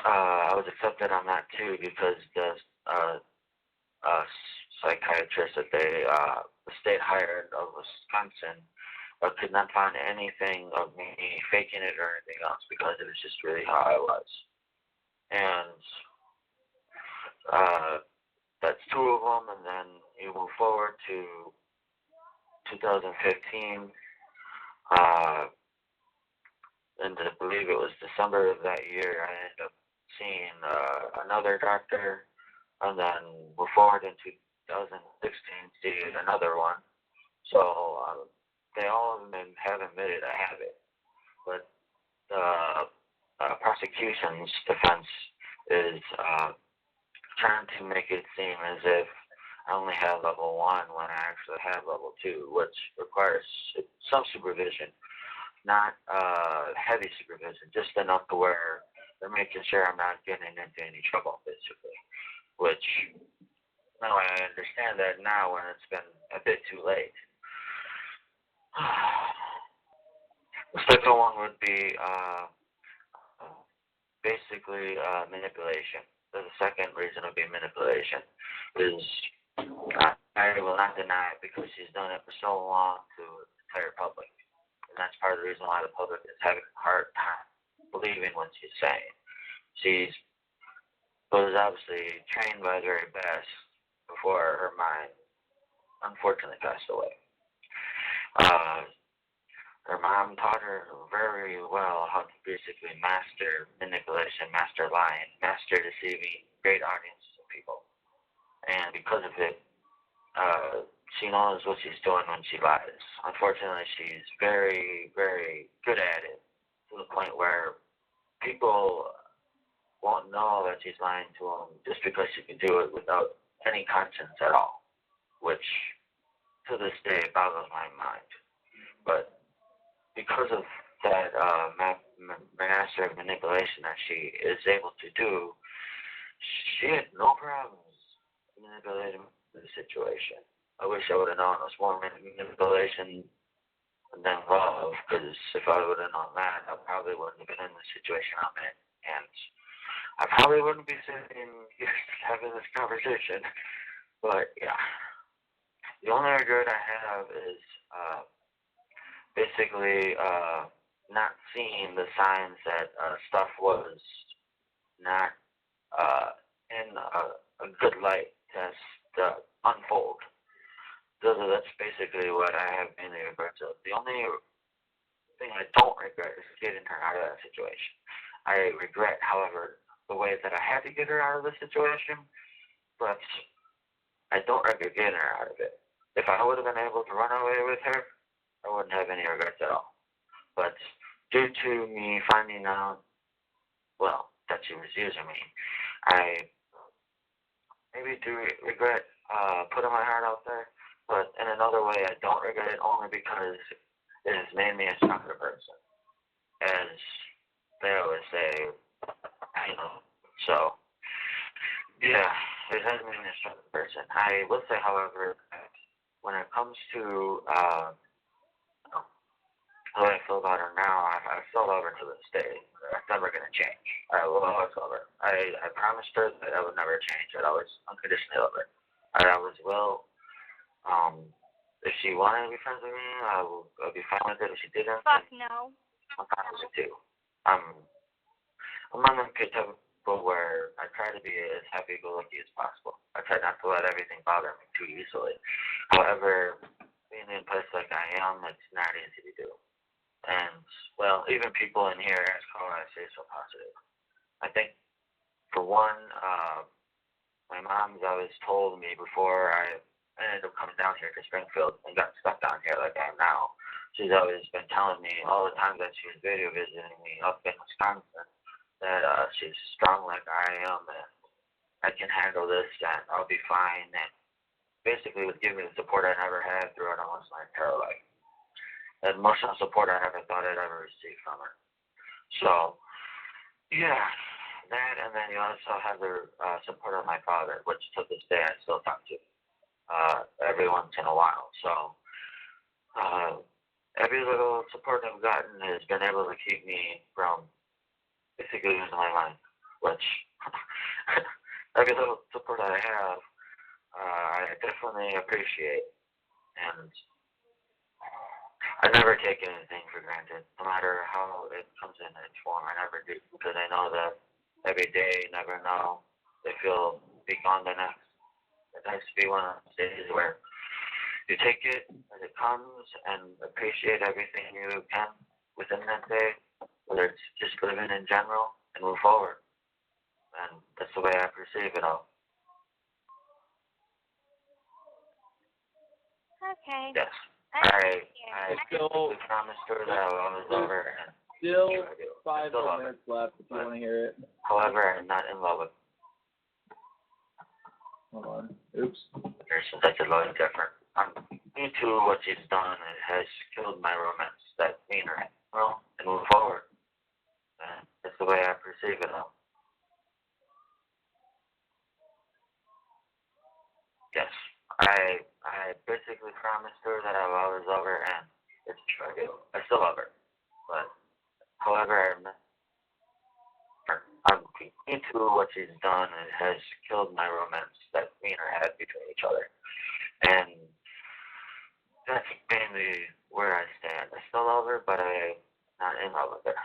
I was accepted on that too because the psychiatrist that the state hired of Wisconsin could not find anything of me faking it or anything else because it was just really how I was. And that's two of them, and then you move forward to 2015, and I believe it was December of that year, I ended up seeing another doctor, and then move forward in 2016, see another one. So they all have admitted I have it, but the prosecution's defense is trying to make it seem as if I only have level 1 when I actually have level 2, which requires some supervision, not heavy supervision, just enough to where they're making sure I'm not getting into any trouble, basically. Which, now I understand that now when it's been a bit too late. The second one would be basically manipulation. The second reason would be manipulation. Is I will not deny it because she's done it for so long to the entire public. And that's part of the reason why the public is having a hard time believing what she's saying. She was obviously trained by the very best before her mind unfortunately passed away. Her mom taught her very well how to basically master manipulation, master lying, master deceiving great audiences of people. And because of it, she knows what she's doing when she lies. Unfortunately, she's very, very good at it to the point where people won't know that she's lying to them just because she can do it without any conscience at all, which to this day boggles my mind. But because of that master of manipulation that she is able to do, she had no problems manipulating the situation. I wish I would have known it was more manipulation than love, because if I would have known that, I probably wouldn't have been in the situation I'm in, and I probably wouldn't be sitting here having this conversation. But yeah, the only regret I have is basically not seeing the signs that stuff was not in a good light to unfold. that's basically what I have mainly regrets of. The only thing I don't regret is getting her out of that situation. I regret, however, the way that I had to get her out of the situation, but I don't regret getting her out of it. If I would have been able to run away with her, I wouldn't have any regrets at all. But due to me finding out, well, that she was using me, I maybe do regret putting my heart out there, but in another way, I don't regret it only because it has made me a stronger person. As they always say, so, yeah, it has made me a stronger person. I will say, however, that when it comes to how I feel about her now, I still love her to this day. That's never going to change. I will always love her. I promised her that I would never change. I'd always unconditionally love her. I always will. If she wanted to be friends with me, I'll be fine with it. If she didn't, Fuck no. I'm fine with it too. I'm one of them type of people where I try to be as happy-go-lucky as possible. I try not to let everything bother me too easily. However, being in a place like I am, it's not easy to do. And, well, even people in here ask how I stay so positive. I think, for one, my mom's always told me before I ended up coming down here to Springfield and got stuck down here like I am now. She's always been telling me all the time that she was video visiting me up in Wisconsin that she's strong like I am and I can handle this and I'll be fine. And basically was giving me the support I never had throughout almost my entire life. The emotional support I never thought I'd ever receive from her. So, yeah, that, and then you also have the support of my father, which to this day I still talk to every once in a while. So, every little support I've gotten has been able to keep me from basically losing my mind, which every little support I have, I definitely appreciate. And I never take anything for granted, no matter how it comes in its form. I never do, because I know that every day you never know if you'll be gone the next. It has to be one of those days where you take it as it comes and appreciate everything you can within that day, whether it's just living in general, and move forward. And that's the way I perceive it all. Okay. Yes. I still promised her that I was over, and Still sure I do. 5 still more minutes left if you want to hear it. However, I'm not in love with Hold on. Oops. her since I could love different. Due to what she's done, it has killed my romance that me and her and move forward. And that's the way I perceive it all. Yes. I basically promised her that I would always love her, and it's true, I do. I still love her. But, however, into what she's done, it has killed my romance that me and her had between each other. And that's mainly where I stand. I still love her, but I'm not in love with her.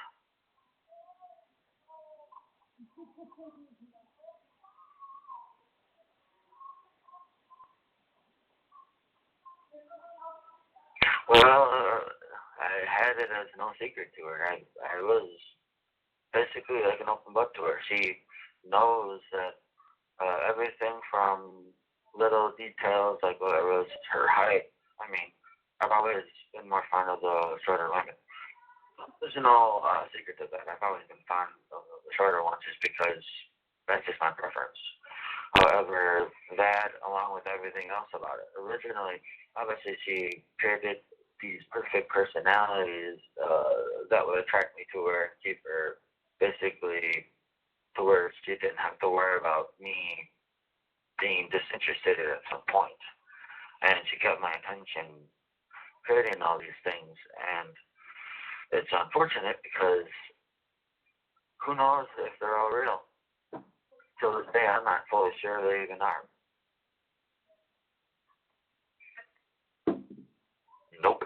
Well, I had it as no secret to her. I was basically like an open book to her. She knows that everything from little details like what it was her height. I mean, I've always been more fond of the shorter women. There's no secret to that. I've always been fond of the shorter ones just because that's just my preference. However, that along with everything else about it. Originally, obviously, she created these perfect personalities that would attract me to her and keep her basically to where she didn't have to worry about me being disinterested at some point. And she kept my attention creating all these things. And it's unfortunate because who knows if they're all real. Till this day, I'm not fully sure they even are. Nope.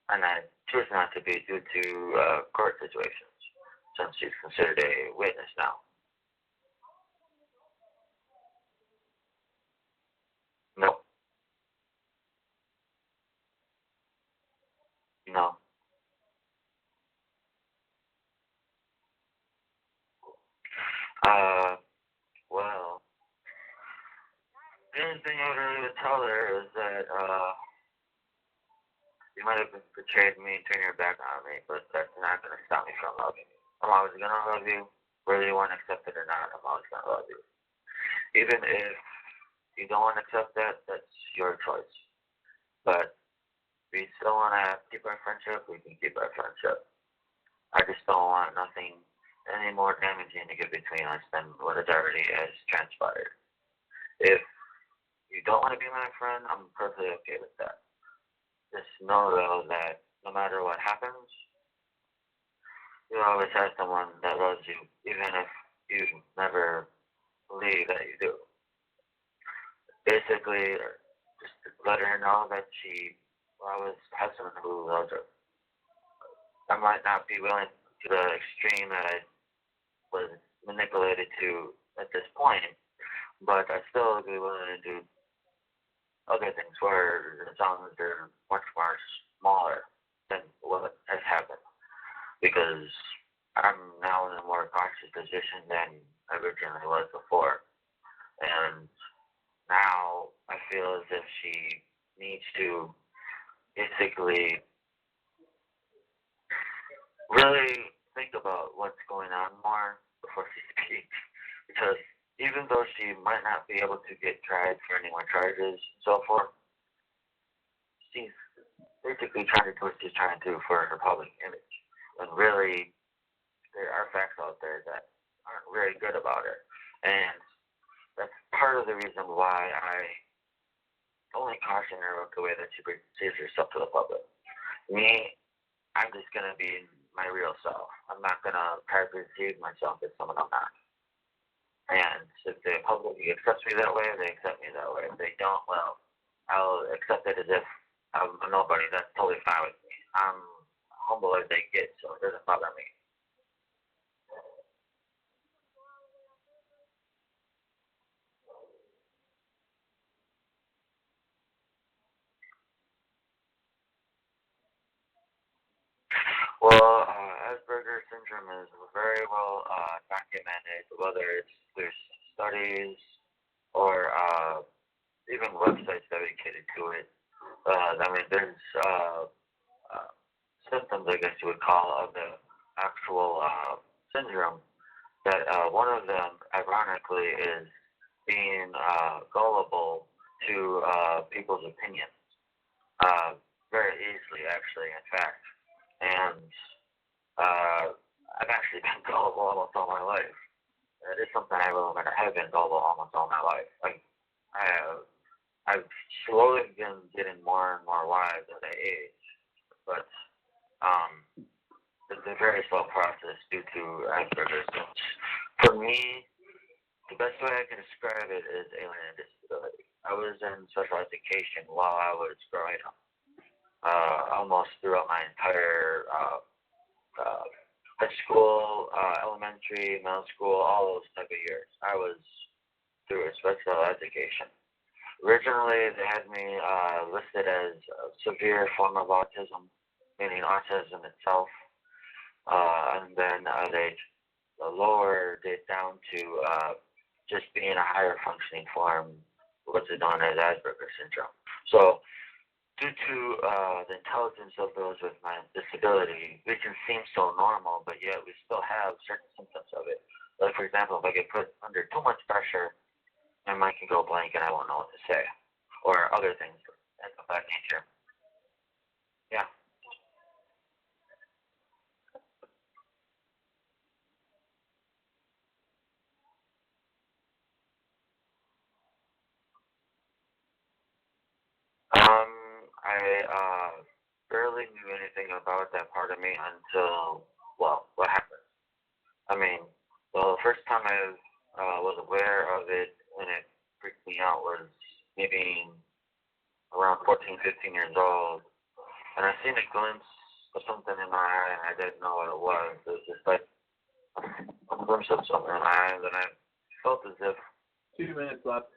And I choose not to be due to court situations, since she's considered a witness now. Nope. you know. Well, the only thing I would really tell her is that, you might have betrayed me and turned your back on me, but that's not going to stop me from loving you. I'm always going to love you, whether you want to accept it or not. I'm always going to love you. Even if you don't want to accept that, that's your choice. But if we still want to keep our friendship, we can keep our friendship. I just don't want nothing any more damaging to get between us than what has already has transpired. If you don't want to be my friend, I'm perfectly okay with that. Just know, though, that no matter what happens, you always have someone that loves you, even if you never believe that you do. Basically, just let her know that she will always have someone who loves her. I might not be willing to the extreme that I was manipulated to at this point, but I still would be willing to do other things for her as long as they're much more smaller than what has happened. Because I'm now in a more cautious position than I originally was before. And now I feel as if she needs to basically really think about what's going on more before she speaks. Because even though she might not be able to get tried for any more charges and so forth, she's basically trying to do what she's trying to do for her public image. And really, there are facts out there that aren't very good about her. And that's part of the reason why I only caution her with the way that she sees herself to the public. Me, I'm just going to be my real self. I'm not going to try to perceive myself as someone I'm not. And if the public accepts me that way, they accept me that way. If they don't, well, I'll accept it as if I'm a nobody. That's totally fine with me. I'm humble as they get, so it doesn't bother me. Well, Asperger's syndrome is very well documented, whether it's through studies or even websites dedicated to it. I mean, there's symptoms, I guess you would call, of the actual syndrome. That one of them, ironically, is being gullible to people's opinions. Very easily, actually, in fact. And I've actually been gullible almost all my life. It is something I will admit. I have been gullible almost all my life. I've slowly been getting more and more wise as I age, but it's a very slow process due to Asperger's. For me, the best way I can describe it is alien disability. I was in special education while I was growing up. Almost throughout my entire high school, elementary, middle school, all those type of years. I was through a special education. Originally, they had me listed as a severe form of autism, meaning autism itself, and then they lowered it down to just being a higher functioning form, what's known as Asperger's syndrome. So, due to the intelligence of those with my disability, we can seem so normal, but yet we still have certain symptoms of it. Like, for example, if I get put under too much pressure, my mind can go blank and I won't know what to say, or other things of that nature. Yeah. I barely knew anything about that part of me until, well, what happened? I mean, well, the first time I was aware of it and it freaked me out was me being around 14, 15 years old. And I seen a glimpse of something in my eye and I didn't know what it was. It was just like a glimpse of something in my eye and I felt as if 2 minutes left.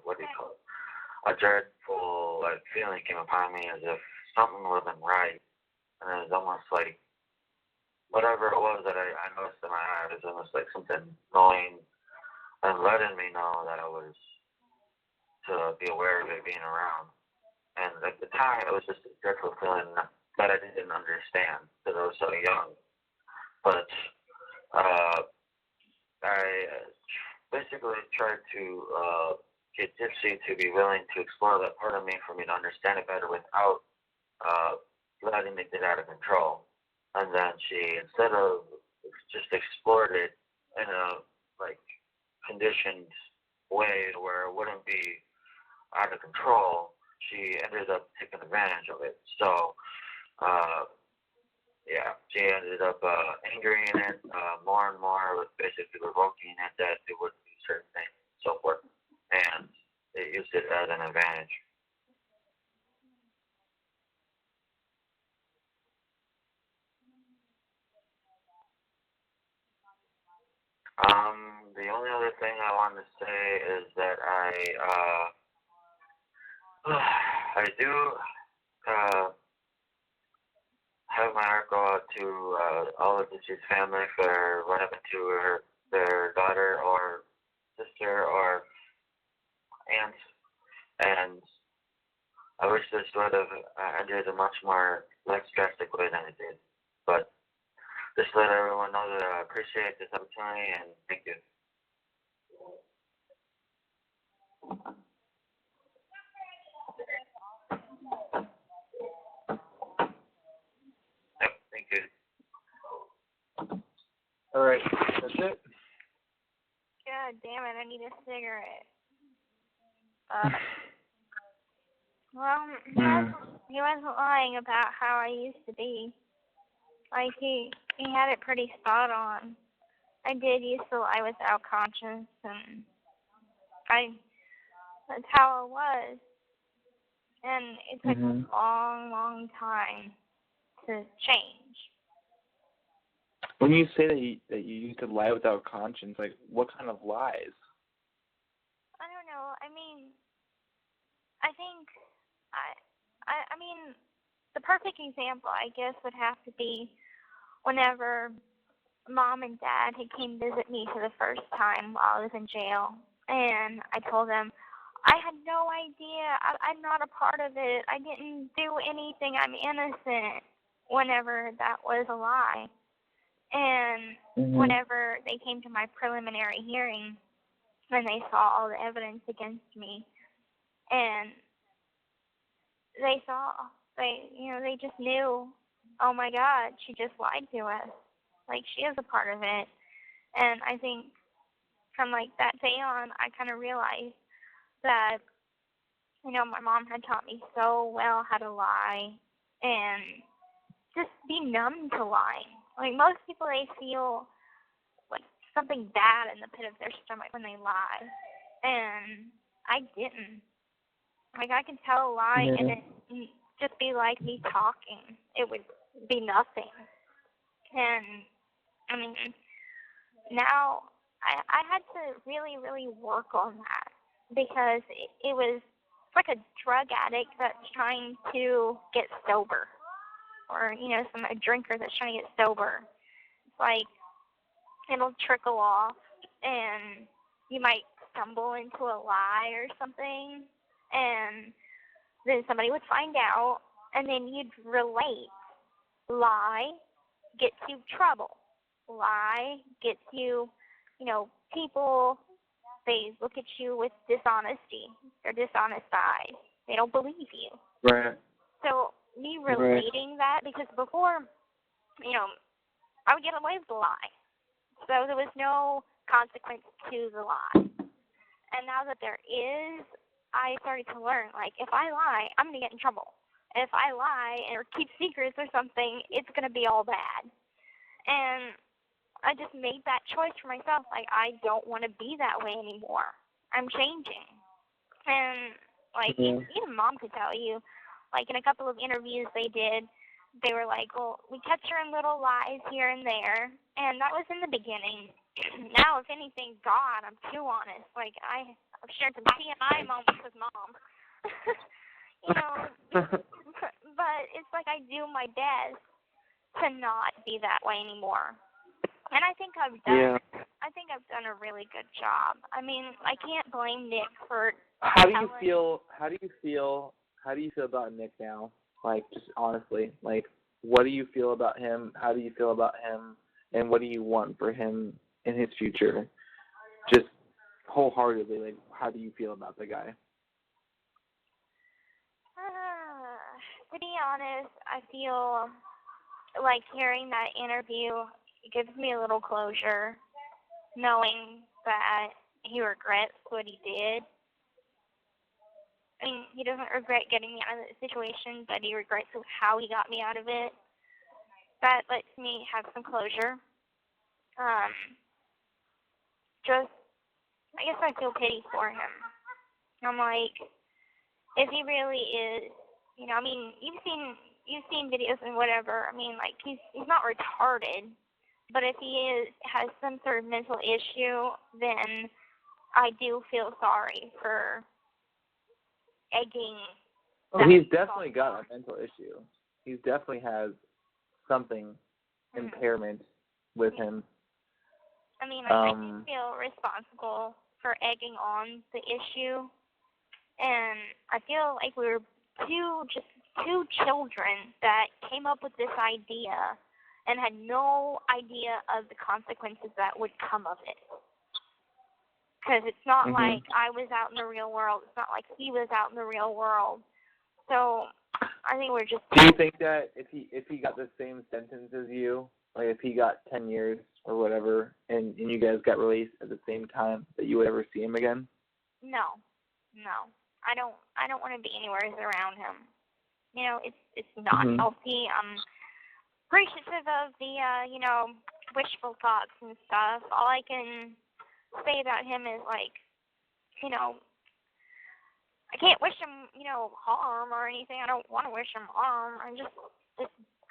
What do you call it? A dreadful feeling came upon me as if something wasn't right. And it was almost like whatever it was that I noticed in my eye, it was almost like something knowing and letting me know that I was to be aware of it being around. And at the time, it was just a dreadful feeling that I didn't understand because I was so young. But I basically tried to get Gypsy to be willing to explore that part of me for me to understand it better without letting it get out of control. And then she, instead of just explored it in a conditioned way where it wouldn't be out of control, she ended up taking advantage of it. So, she ended up angering it more and more, with basically revoking it that it wouldn't do certain things and so forth. And it used it as an advantage. The only other thing I want to say is that I do have my heart go out to all of Gypsy's family for what happened to their daughter or sister or aunt, and I wish this would have ended a much more less drastic way than it did. But just let everyone know that I appreciate this opportunity and thank you. Yep, thank you. All right, that's it. God damn it, I need a cigarette. Well, he wasn't lying about how I used to be. Like, he had it pretty spot on. I did used to lie without conscience, and that's how I was. And it took a long, long time to change. When you say that you used to lie without conscience, like, what kind of lies? I don't know. I mean, I think, I mean, the perfect example, I guess, would have to be whenever Mom and Dad had came visit me for the first time while I was in jail. And I told them, I had no idea. I'm not a part of it. I didn't do anything. I'm innocent. Whenever that was a lie. And whenever they came to my preliminary hearing, and they saw all the evidence against me, and they just knew, oh my God, she just lied to us. Like, she is a part of it. And I think from that day on, I kind of realized that, my mom had taught me so well how to lie and just be numb to lying. Like, most people, they feel like something bad in the pit of their stomach when they lie. And I didn't. Like, I could tell a lie and it just be like me talking. It would be nothing. And, I mean, now I had to really, really work on that because it was like a drug addict that's trying to get sober. Or, a drinker that's trying to get sober. It's like, it'll trickle off, and you might stumble into a lie or something, and then somebody would find out, and then you'd relate. Lie gets you trouble. Lie gets you, people, they look at you with dishonesty, or dishonest eyes. They don't believe you. Right. So, me relating that, because before, I would get away with the lie. So there was no consequence to the lie. And now that there is, I started to learn, if I lie, I'm going to get in trouble. If I lie or keep secrets or something, it's going to be all bad. And I just made that choice for myself. I don't want to be that way anymore. I'm changing. And, even Mom could tell you, in a couple of interviews they did, they were like, well, we catch her in little lies here and there, and that was in the beginning. Now, if anything, God, I'm too honest. I've shared some TMI moments with Mom. But it's I do my my best to not be that way anymore. And I think I've done. I think I've done a really good job. I mean, I can't blame Nick for. How do you feel about Nick now? Like, just honestly, like, what do you feel about him? How do you feel about him? And what do you want for him in his future? Just wholeheartedly, like, how do you feel about the guy? To be honest, I feel like hearing that interview gives me a little closure, knowing that he regrets what he did. I mean, he doesn't regret getting me out of the situation, but he regrets how he got me out of it. That lets me have some closure. I guess I feel pity for him. I'm like, if he really is, you know, I mean, you've seen videos and whatever. I mean, like, he's not retarded, but if he has some sort of mental issue, then I do feel sorry for egging. Well, he's definitely got a mental issue. He definitely has something impairment with him. I mean, I do feel responsible for egging on the issue, and I feel like we were two children that came up with this idea and had no idea of the consequences that would come of it. Because it's not like I was out in the real world. It's not like he was out in the real world. So I think we're just. Do you think that if he got the same sentence as you, like if he got 10 years or whatever, and you guys got released at the same time, that you would ever see him again? No. I don't want to be anywhere around him. You know, it's not healthy. I'm appreciative of the wishful thoughts and stuff. All I can say about him is, like, you know, I can't wish him, you know, harm or anything. I don't want to wish him harm.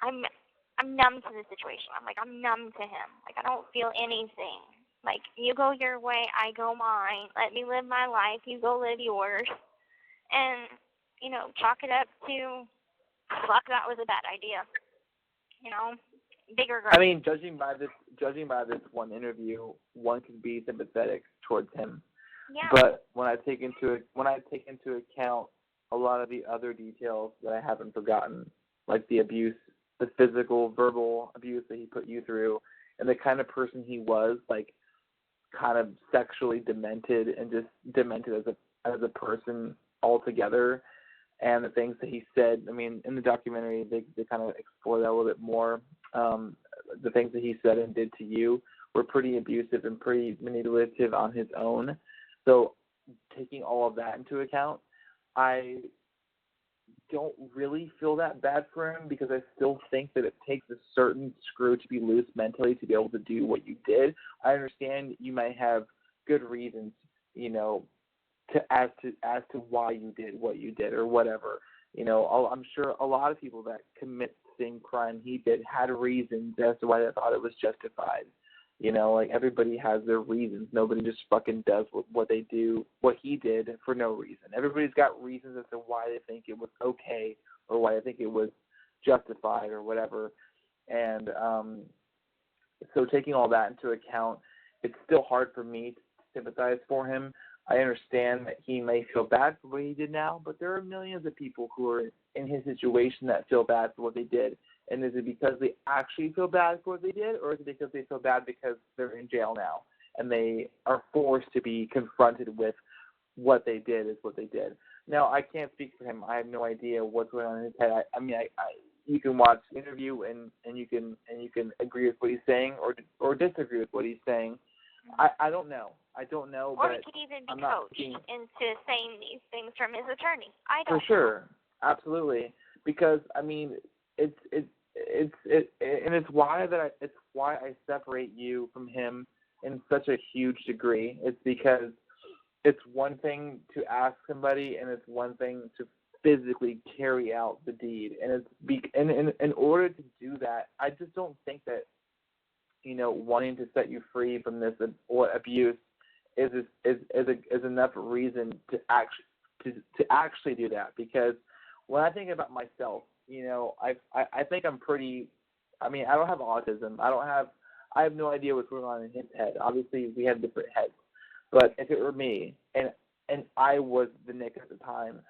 I'm numb to the situation. I'm numb to him. Like, I don't feel anything. Like, you go your way, I go mine. Let me live my life. You go live yours. And, you know, chalk it up to, fuck, that was a bad idea. You know, bigger growth. I mean, judging by this one interview, one could be sympathetic towards him. Yeah. But when I take into account a lot of the other details that I haven't forgotten, like the abuse, the physical, verbal abuse that he put you through, and the kind of person he was, like, kind of sexually demented and just demented as a person altogether, and the things that he said. I mean, in the documentary, they kind of explore that a little bit more. The things that he said and did to you were pretty abusive and pretty manipulative on his own. So taking all of that into account, I don't really feel that bad for him, because I still think that it takes a certain screw to be loose mentally to be able to do what you did. I understand you might have good reasons, you know, as to why you did what you did or whatever. You know, I'm sure a lot of people that commit the same crime he did had reasons as to why they thought it was justified. You know, like, everybody has their reasons. Nobody just fucking does what they do, what he did, for no reason. Everybody's got reasons as to why they think it was okay or why they think it was justified or whatever. And so taking all that into account, it's still hard for me to sympathize for him. I understand that he may feel bad for what he did now, but there are millions of people who are in his situation that feel bad for what they did. And is it because they actually feel bad for what they did, or is it because they feel bad because they're in jail now and they are forced to be confronted with what they did is what they did? Now, I can't speak for him. I have no idea what's going on in his head. I mean, you can watch the interview and you can agree with what he's saying or disagree with what he's saying. I don't know. I don't know. Or but he could even be coached into saying these things from his attorney. I don't know. For sure, absolutely. Because I mean, it's why I separate you from him in such a huge degree. It's because it's one thing to ask somebody, and it's one thing to physically carry out the deed. And in order to do that, I just don't think that, you know, wanting to set you free from this abuse is enough reason to actually do that. Because when I think about myself, I think I'm pretty. I mean, I don't have autism. I have no idea what's going on in his head. Obviously, we have different heads. But if it were me and I was the Nick at the time,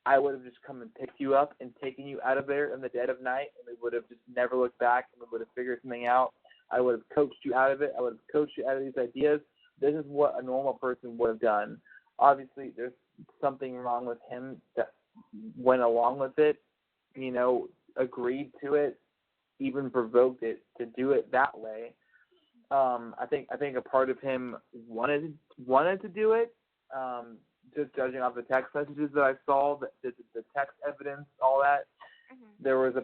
I would have just come and picked you up and taken you out of there in the dead of night, and we would have just never looked back, and we would have figured something out. I would have coached you out of it. I would have coached you out of these ideas. This is what a normal person would have done. Obviously, there's something wrong with him that went along with it, agreed to it, even provoked it to do it that way. I think a part of him wanted to do it. Just judging off the text messages that I saw, the text evidence, all that, there was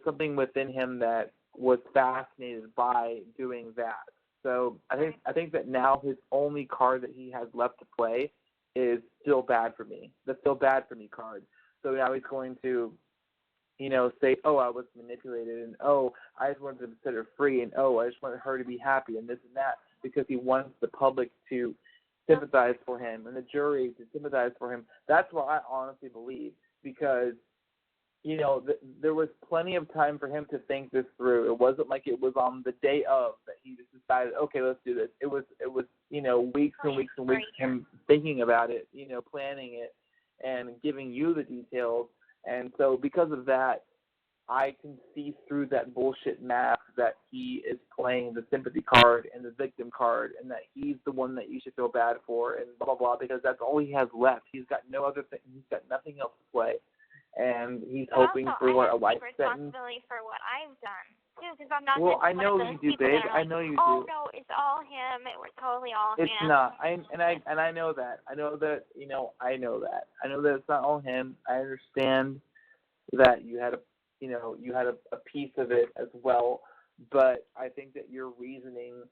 something within him that was fascinated by doing that. So I think that now his only card that he has left to play is still bad for me. The still bad for me card. So now he's going to, say, oh, I was manipulated, and oh, I just wanted to set her free, and oh, I just wanted her to be happy, and this and that, because he wants the public to sympathize for him and the jury to sympathize for him. That's what I honestly believe, because there was plenty of time for him to think this through. It wasn't like it was on the day of that he just decided, okay, let's do this. It was weeks and weeks and weeks of him thinking about it, planning it and giving you the details. And so because of that, I can see through that bullshit mask that he is playing the sympathy card and the victim card, and that he's the one that you should feel bad for, and blah, blah, blah, because that's all he has left. He's got no other thing. He's got nothing else to play. And he's hoping for a life sentence. Responsibility for what I've done, too, because I'm not Well, I know you do, babe. I know you do. Oh, no, it's all him. It was totally all him. It's not. I know that. I know that, I know that. I know that it's not all him. I understand that you had a piece of it as well, but I think that your reasoning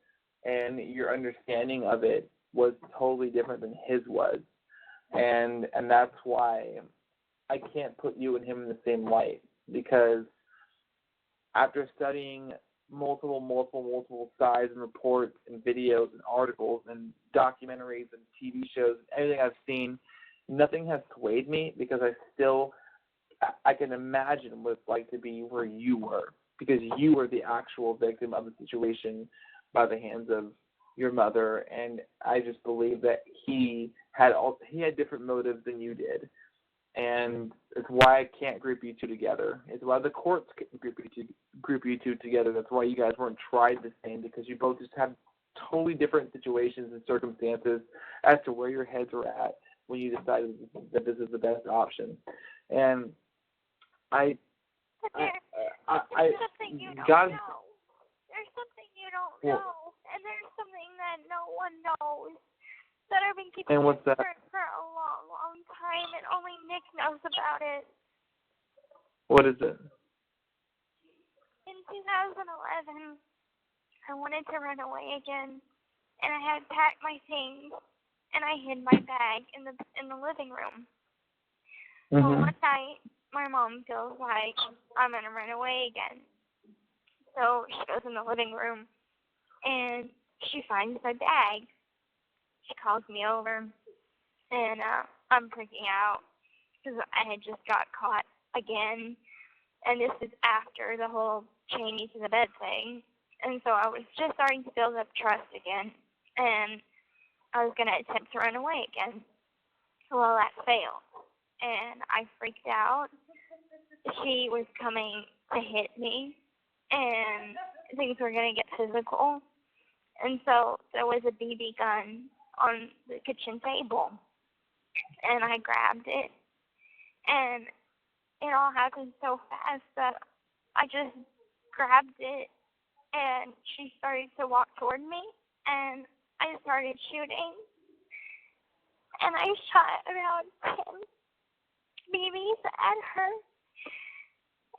and your understanding of it was totally different than his was, and that's why I can't put you and him in the same light, because after studying multiple sides and reports and videos and articles and documentaries and TV shows and everything I've seen, nothing has swayed me, because I can imagine what it's like to be where you were, because you were the actual victim of the situation by the hands of your mother, and I just believe that he had different motives than you did, and it's why I can't group you two together. It's why the courts couldn't group you two together. That's why you guys weren't tried the same, because you both just had totally different situations and circumstances as to where your heads were at when you decided that this is the best option. And There's something you don't know. There's something you don't know, and there's something that no one knows that I've been keeping for a long, long time, and only Nick knows about it. What is it? In 2011, I wanted to run away again, and I had packed my things, and I hid my bag in the living room. Well, one night, my mom feels like I'm going to run away again. So she goes in the living room, and she finds my bag. She calls me over, and I'm freaking out because I had just got caught again. And this is after the whole chain me to the bed thing. And so I was just starting to build up trust again, and I was going to attempt to run away again. Well, that failed, and I freaked out. She was coming to hit me, and things were going to get physical. And so there was a BB gun on the kitchen table, and I grabbed it, and it all happened so fast that I just grabbed it, and she started to walk toward me, and I started shooting, and I shot about 10 BBs at her,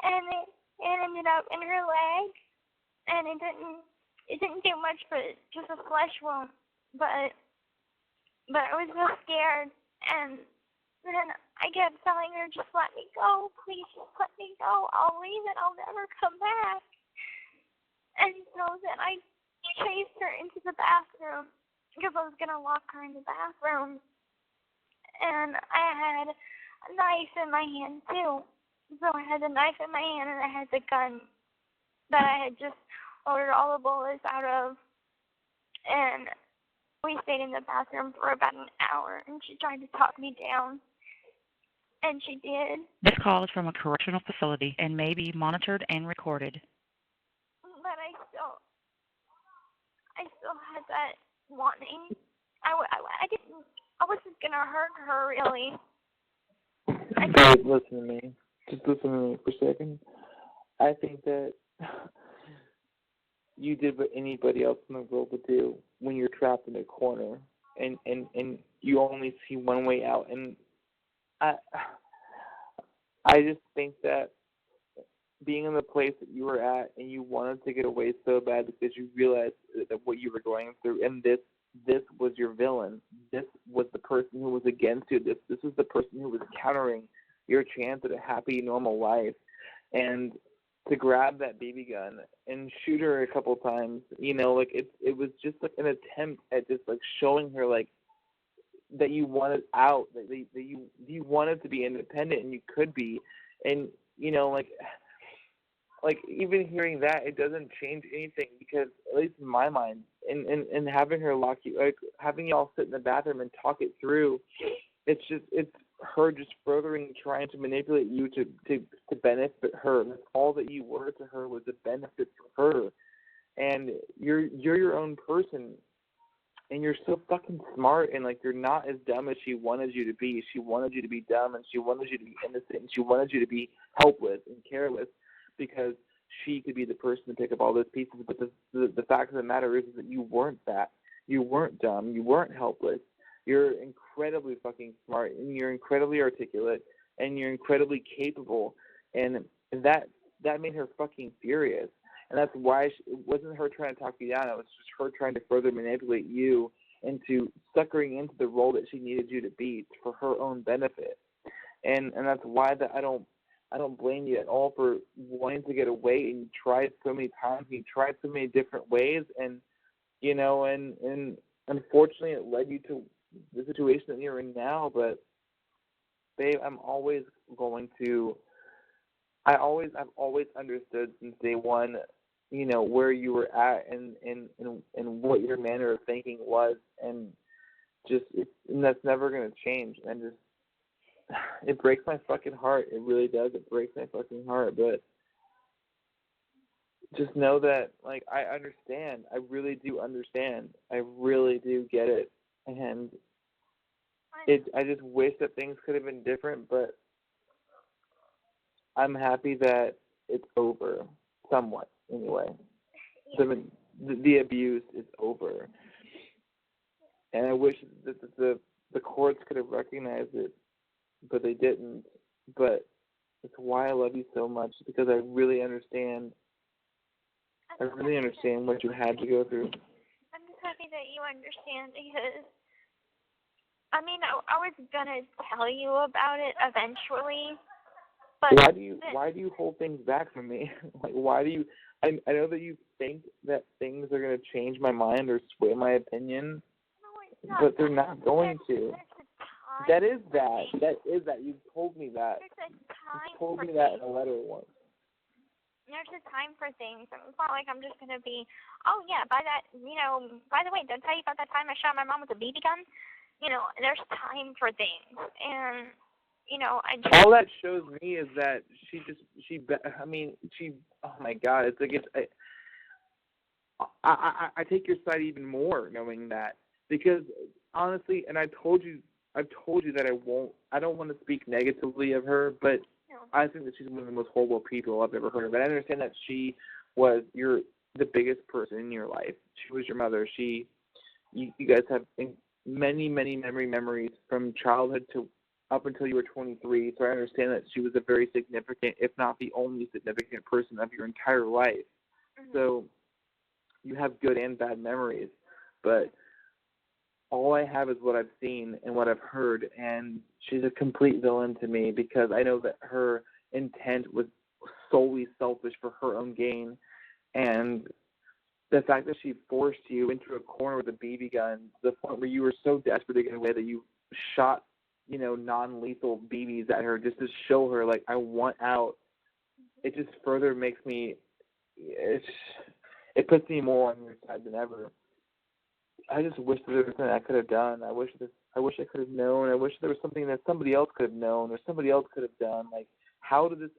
and it ended up in her leg, and it didn't do much for just a flesh wound, but I was so scared, and then I kept telling her, just let me go, please, just let me go, I'll leave and I'll never come back. And so then I chased her into the bathroom, because I was going to lock her in the bathroom, and I had a knife in my hand too, So I had the knife in my hand and I had the gun that I had just loaded all the bullets out of. And we stayed in the bathroom for about an hour, and she tried to talk me down. And she did. This call is from a correctional facility and may be monitored and recorded. But I still had that wanting. I wasn't going to hurt her, really. Babe, listen to me. Just listen to me for a second. I think that you did what anybody else in the world would do when you're trapped in a corner and you only see one way out. And I just think that being in the place that you were at and you wanted to get away so bad because you realized that what you were going through, and this was your villain. This was the person who was against you. This was the person who was countering your chance at a happy, normal life. And to grab that BB gun and shoot her a couple times, you know, like it was just like an attempt at just like showing her like that you wanted out, that you wanted to be independent, and you could be. And you know, like even hearing that, it doesn't change anything, because at least in my mind, and having her lock you, like having y'all sit in the bathroom and talk it through, it's her just furthering trying to manipulate you to benefit her. That's all that you were to her, was a benefit for her. And you're your own person, and you're so fucking smart, and like you're not as dumb as she wanted you to be. She wanted you to be dumb, and she wanted you to be innocent, and she wanted you to be helpless and careless, because she could be the person to pick up all those pieces. But the fact of the matter is that you weren't that. You weren't dumb. You weren't helpless. You're incredibly fucking smart, and you're incredibly articulate, and you're incredibly capable. And that made her fucking furious. And that's why it wasn't her trying to talk you down. It was just her trying to further manipulate you into suckering into the role that she needed you to be for her own benefit. And that's why that I don't blame you at all for wanting to get away. And you tried so many times. You tried so many different ways. And, you know, and unfortunately it led you to the situation that you're in now. But, babe, I've always understood since day one, you know, where you were at and what your manner of thinking was, and that's never going to change. And just, it breaks my fucking heart. It really does. It breaks my fucking heart. But just know that, like, I understand. I really do understand. I really do get it. And I just wish that things could have been different, but I'm happy that it's over, somewhat, anyway. The abuse is over. And I wish that the courts could have recognized it, but they didn't. But it's why I love you so much, because I really understand. I really understand what you had to go through. I'm just happy that you understand, because, I mean, I was going to tell you about it eventually. But why do you hold things back from me? Like, why do you? I know that you think that things are going to change my mind or sway my opinion, but they're not going to. That is that. You told me that. You told me that in a letter once. There's a time for things. It's not like I'm just going to be, oh, yeah, by the way, did I tell you about that time I shot my mom with a BB gun? You know, there's time for things. And, you know, all that shows me is that oh my God, it's like I take your side even more knowing that, because honestly, and I've told you that I don't want to speak negatively of her, but I think that she's one of the most horrible people I've ever heard of. And I understand that she was the biggest person in your life. She was your mother. You guys have many, many memories from childhood to up until you were 23, so I understand that she was a very significant, if not the only significant person of your entire life. Mm-hmm. So you have good and bad memories, but all I have is what I've seen and what I've heard, and she's a complete villain to me, because I know that her intent was solely selfish for her own gain, and the fact that she forced you into a corner with a BB gun to the point where you were so desperate to get away that you shot non-lethal BBs at her just to show her, like, I want out. It just further makes me, it puts me more on your side than ever. I just wish there was something I could have done. I wish I could have known. I wish there was something that somebody else could have known or somebody else could have done. Like, how did this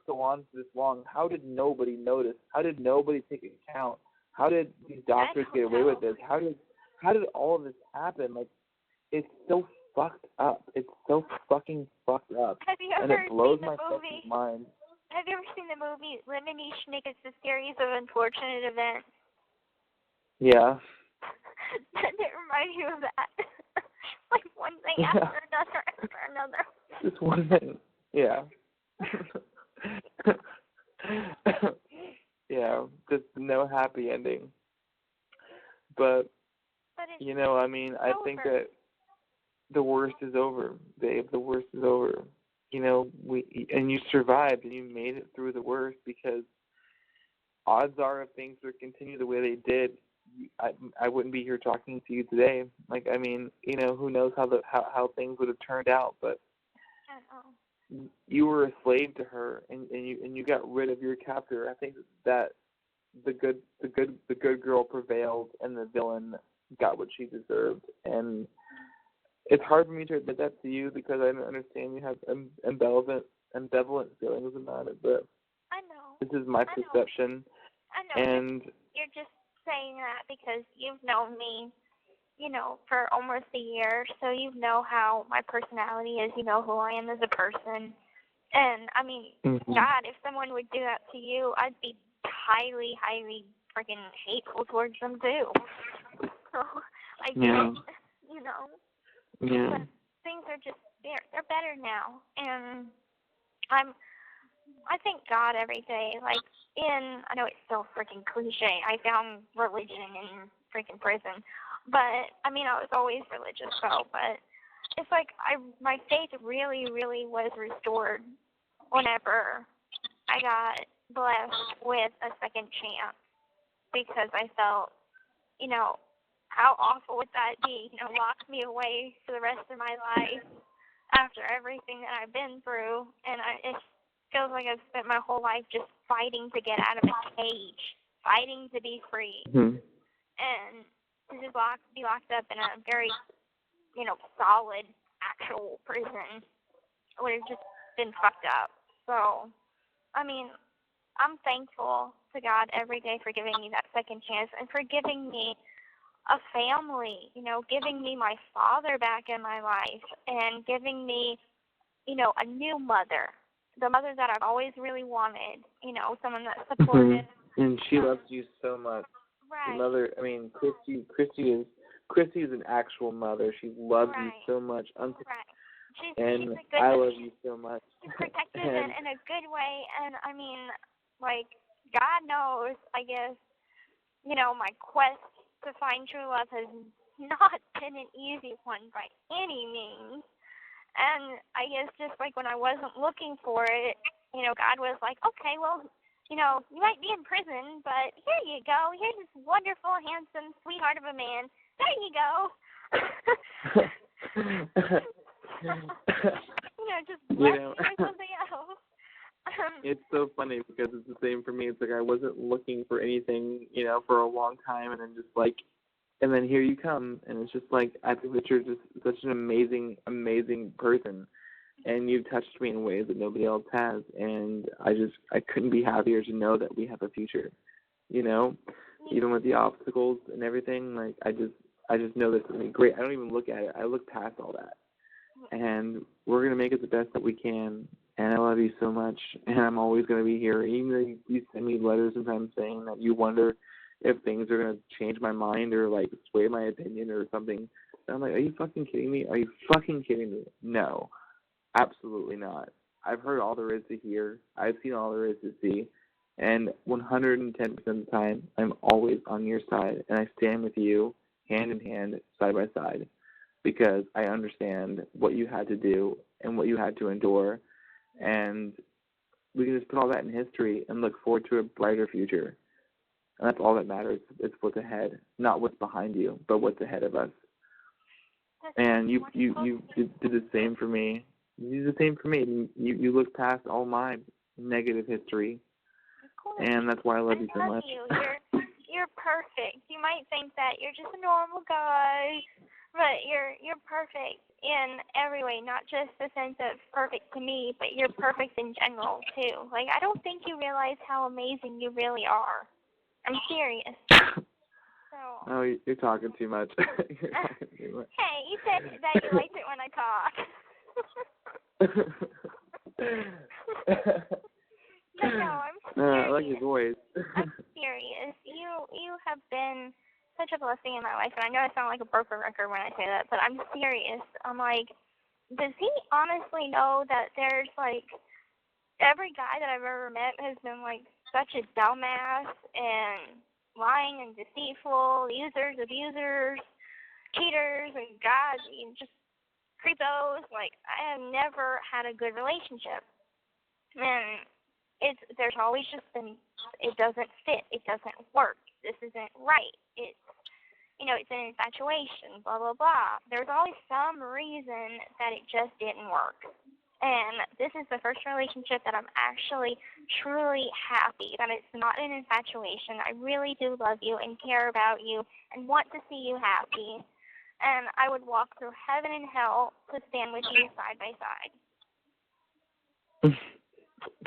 go on for this long? How did nobody notice? How did nobody take account? How did these doctors get away with this? How did all of this happen? Like, it's so fucked up. It's so fucking fucked up. Have you and ever it blows seen my the movie? fucking mind. Have you ever seen the movie Lemony Snicket's A Series of Unfortunate Events? Yeah. Doesn't it remind you of that? Like one thing after another. Just one thing. Yeah. Yeah, just no happy ending. But I mean, I think that the worst is over, babe. The worst is over. You survived and you made it through the worst, because odds are if things would continue the way they did, I wouldn't be here talking to you today. Like, I mean, who knows how things would have turned out, but you were a slave to her, and you got rid of your captor. I think that the good girl prevailed, and the villain got what she deserved. And it's hard for me to admit that to you, because I understand you have ambivalent feelings about it, but I know. This is my perception. I know. And you're just saying that because you've known me, for almost a year, so you know how my personality is, you know who I am as a person. And, I mean, God, if someone would do that to you, I'd be highly, highly freaking hateful towards them, too. So, I get it, Yeah. But things are just, they're better now. And I thank God every day. Like, I know it's so freaking cliche, I found religion in freaking prison. But, I mean, I was always religious, though. But it's like my faith really, really was restored whenever I got blessed with a second chance. Because I felt, how awful would that be? Lock me away for the rest of my life after everything that I've been through. And it feels like I've spent my whole life just fighting to get out of a cage, fighting to be free. And to just be locked up in a very, solid, actual prison would have just been fucked up. So, I mean, I'm thankful to God every day for giving me that second chance and for giving me a family, giving me my father back in my life and giving me, a new mother, the mother that I've always really wanted, someone that's supportive. And she loves you so much. Right. Your mother, I mean, Kristy is an actual mother. She loves you so much. Right. And she's I love you so much. She's protective in a good way, and I mean, like, God knows, I guess, my quest to find true love has not been an easy one by any means. And I guess just like when I wasn't looking for it, God was like, okay, well, you might be in prison, but here you go. Here's this wonderful, handsome, sweetheart of a man. There you go. Just bless me with something else. It's so funny because it's the same for me. It's like I wasn't looking for anything, for a long time, and then here you come, and it's just like I think that you're just such an amazing, amazing person, and you've touched me in ways that nobody else has, and I couldn't be happier to know that we have a future, even with the obstacles and everything. Like I just know that it's gonna be great. I don't even look at it. I look past all that, and we're gonna make it the best that we can. And I love you so much, and I'm always gonna be here. Even though you send me letters sometimes saying that you wonder if things are gonna change my mind or like sway my opinion or something. And I'm like, are you fucking kidding me? Are you fucking kidding me? No, absolutely not. I've heard all there is to hear. I've seen all there is to see. And 110% of the time, I'm always on your side. And I stand with you hand in hand, side by side, because I understand what you had to do and what you had to endure. And we can just put all that in history and look forward to a brighter future. And that's all that matters. It's what's ahead, not what's behind you, but what's ahead of us. And you did the same for me. You did the same for me. You look past all my negative history, and that's why I love you so much. You're perfect. You might think that you're just a normal guy, but you're perfect in every way, not just the sense of perfect to me, but you're perfect in general too. Like, I don't think you realize how amazing you really are. I'm serious. So. Oh, you're talking too much. You're talking too much. Hey, you said that you liked it when I talk. But no, I'm serious. I like your voice. I'm serious. You have been such a blessing in my life, and I know I sound like a broken record when I say that, but I'm serious. I'm like, does he honestly know that there's, like, every guy that I've ever met has been, like, such a dumbass and lying and deceitful, users, abusers, cheaters, and guys, just creepos. Like, I have never had a good relationship. And there's always just been, it doesn't fit, it doesn't work, this isn't right, it's an infatuation, blah, blah, blah. There's always some reason that it just didn't work. And this is the first relationship that I'm actually truly happy that it's not an infatuation. I really do love you and care about you and want to see you happy. And I would walk through heaven and hell to stand with you side by side.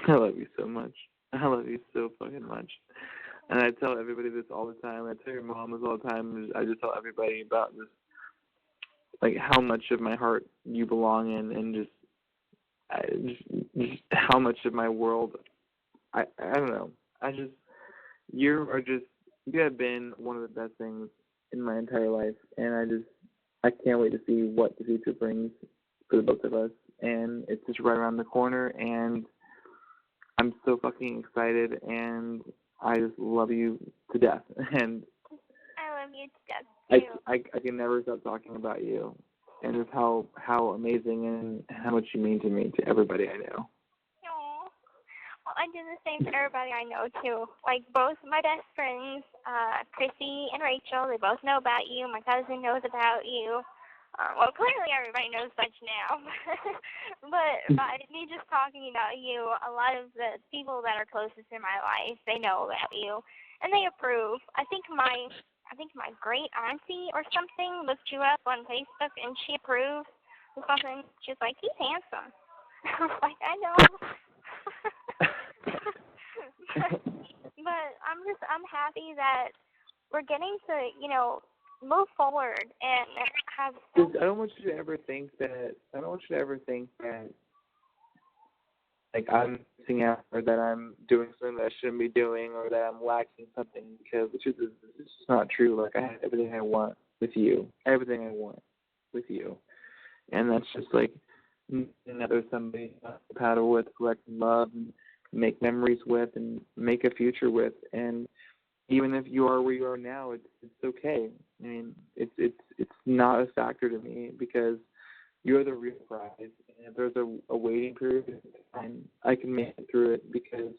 I love you so much. I love you so fucking much. And I tell everybody this all the time. I tell your mom this all the time. I just tell everybody about this, like, how much of my heart you belong in, and just how much of my world, I don't know. You have been one of the best things in my entire life, and I can't wait to see what the future brings for the both of us. And it's just right around the corner, and I'm so fucking excited, and I just love you to death. And I love you to death too. I can never stop talking about you, and just how amazing and how much you mean to me, to everybody I know. Aww. Well, I do the same to everybody I know too. Like, both my best friends, Kristy and Rachel, they both know about you. My cousin knows about you. Well, clearly everybody knows such now. But by me just talking about you, a lot of the people that are closest in my life, they know about you, and they approve. I think my great auntie or something looked you up on Facebook, and she approved or something. She's like, he's handsome. I was like, I know. But I'm happy that we're getting to, move forward and have. I don't want you to ever think that. Like, I'm missing out, or that I'm doing something that I shouldn't be doing, or that I'm lacking something. Because the truth is, it's just not true. Like, I have everything I want with you. Everything I want with you, and that's just like another somebody to paddle with, collect love, and make memories with, and make a future with. And even if you are where you are now, it's okay. I mean, it's not a factor to me, because you're the real prize. And if there's a waiting period of time, I can make it through it, because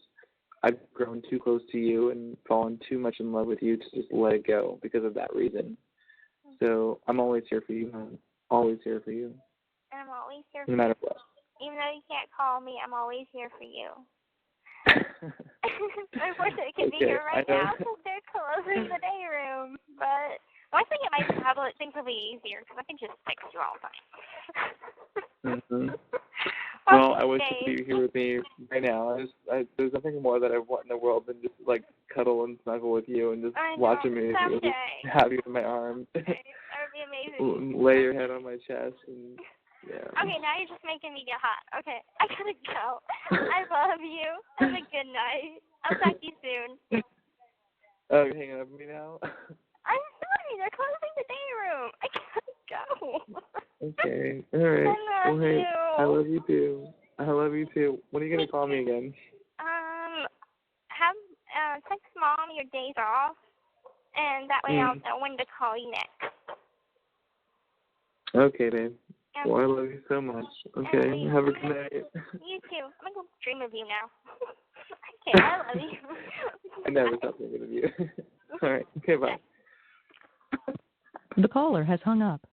I've grown too close to you and fallen too much in love with you to just let it go because of that reason. So I'm always here for you. I'm always here for you. And I'm always here for you. No matter what. Even though you can't call me, I'm always here for you. Unfortunately, I can't be here right now since they're closing the day room. But once I get my tablet, things will be easier, because I can just text you all the time. Well, I wish you could be here with me right now. There's nothing more that I want in the world than just, like, cuddle and snuggle with you and just watch a movie and just have you in my arms. That would be amazing. Lay your head on my chest and. Yeah. Okay, now you're just making me get hot. Okay, I gotta go. I love you. Have a good night. I'll talk to you soon. Oh, you're hanging up with me now? I'm sorry, they're closing the day room. I gotta go. Okay, all right. I love you. I love you too. I love you too. When are you gonna call me again? Text Mom your days off, and that way I'll know when to call you next. Okay, babe. Well, I love you so much. Okay, have a good night. You too. I'm gonna go dream of you now. Okay, I love you. I never stop thinking of you. All right. Okay, bye. The caller has hung up.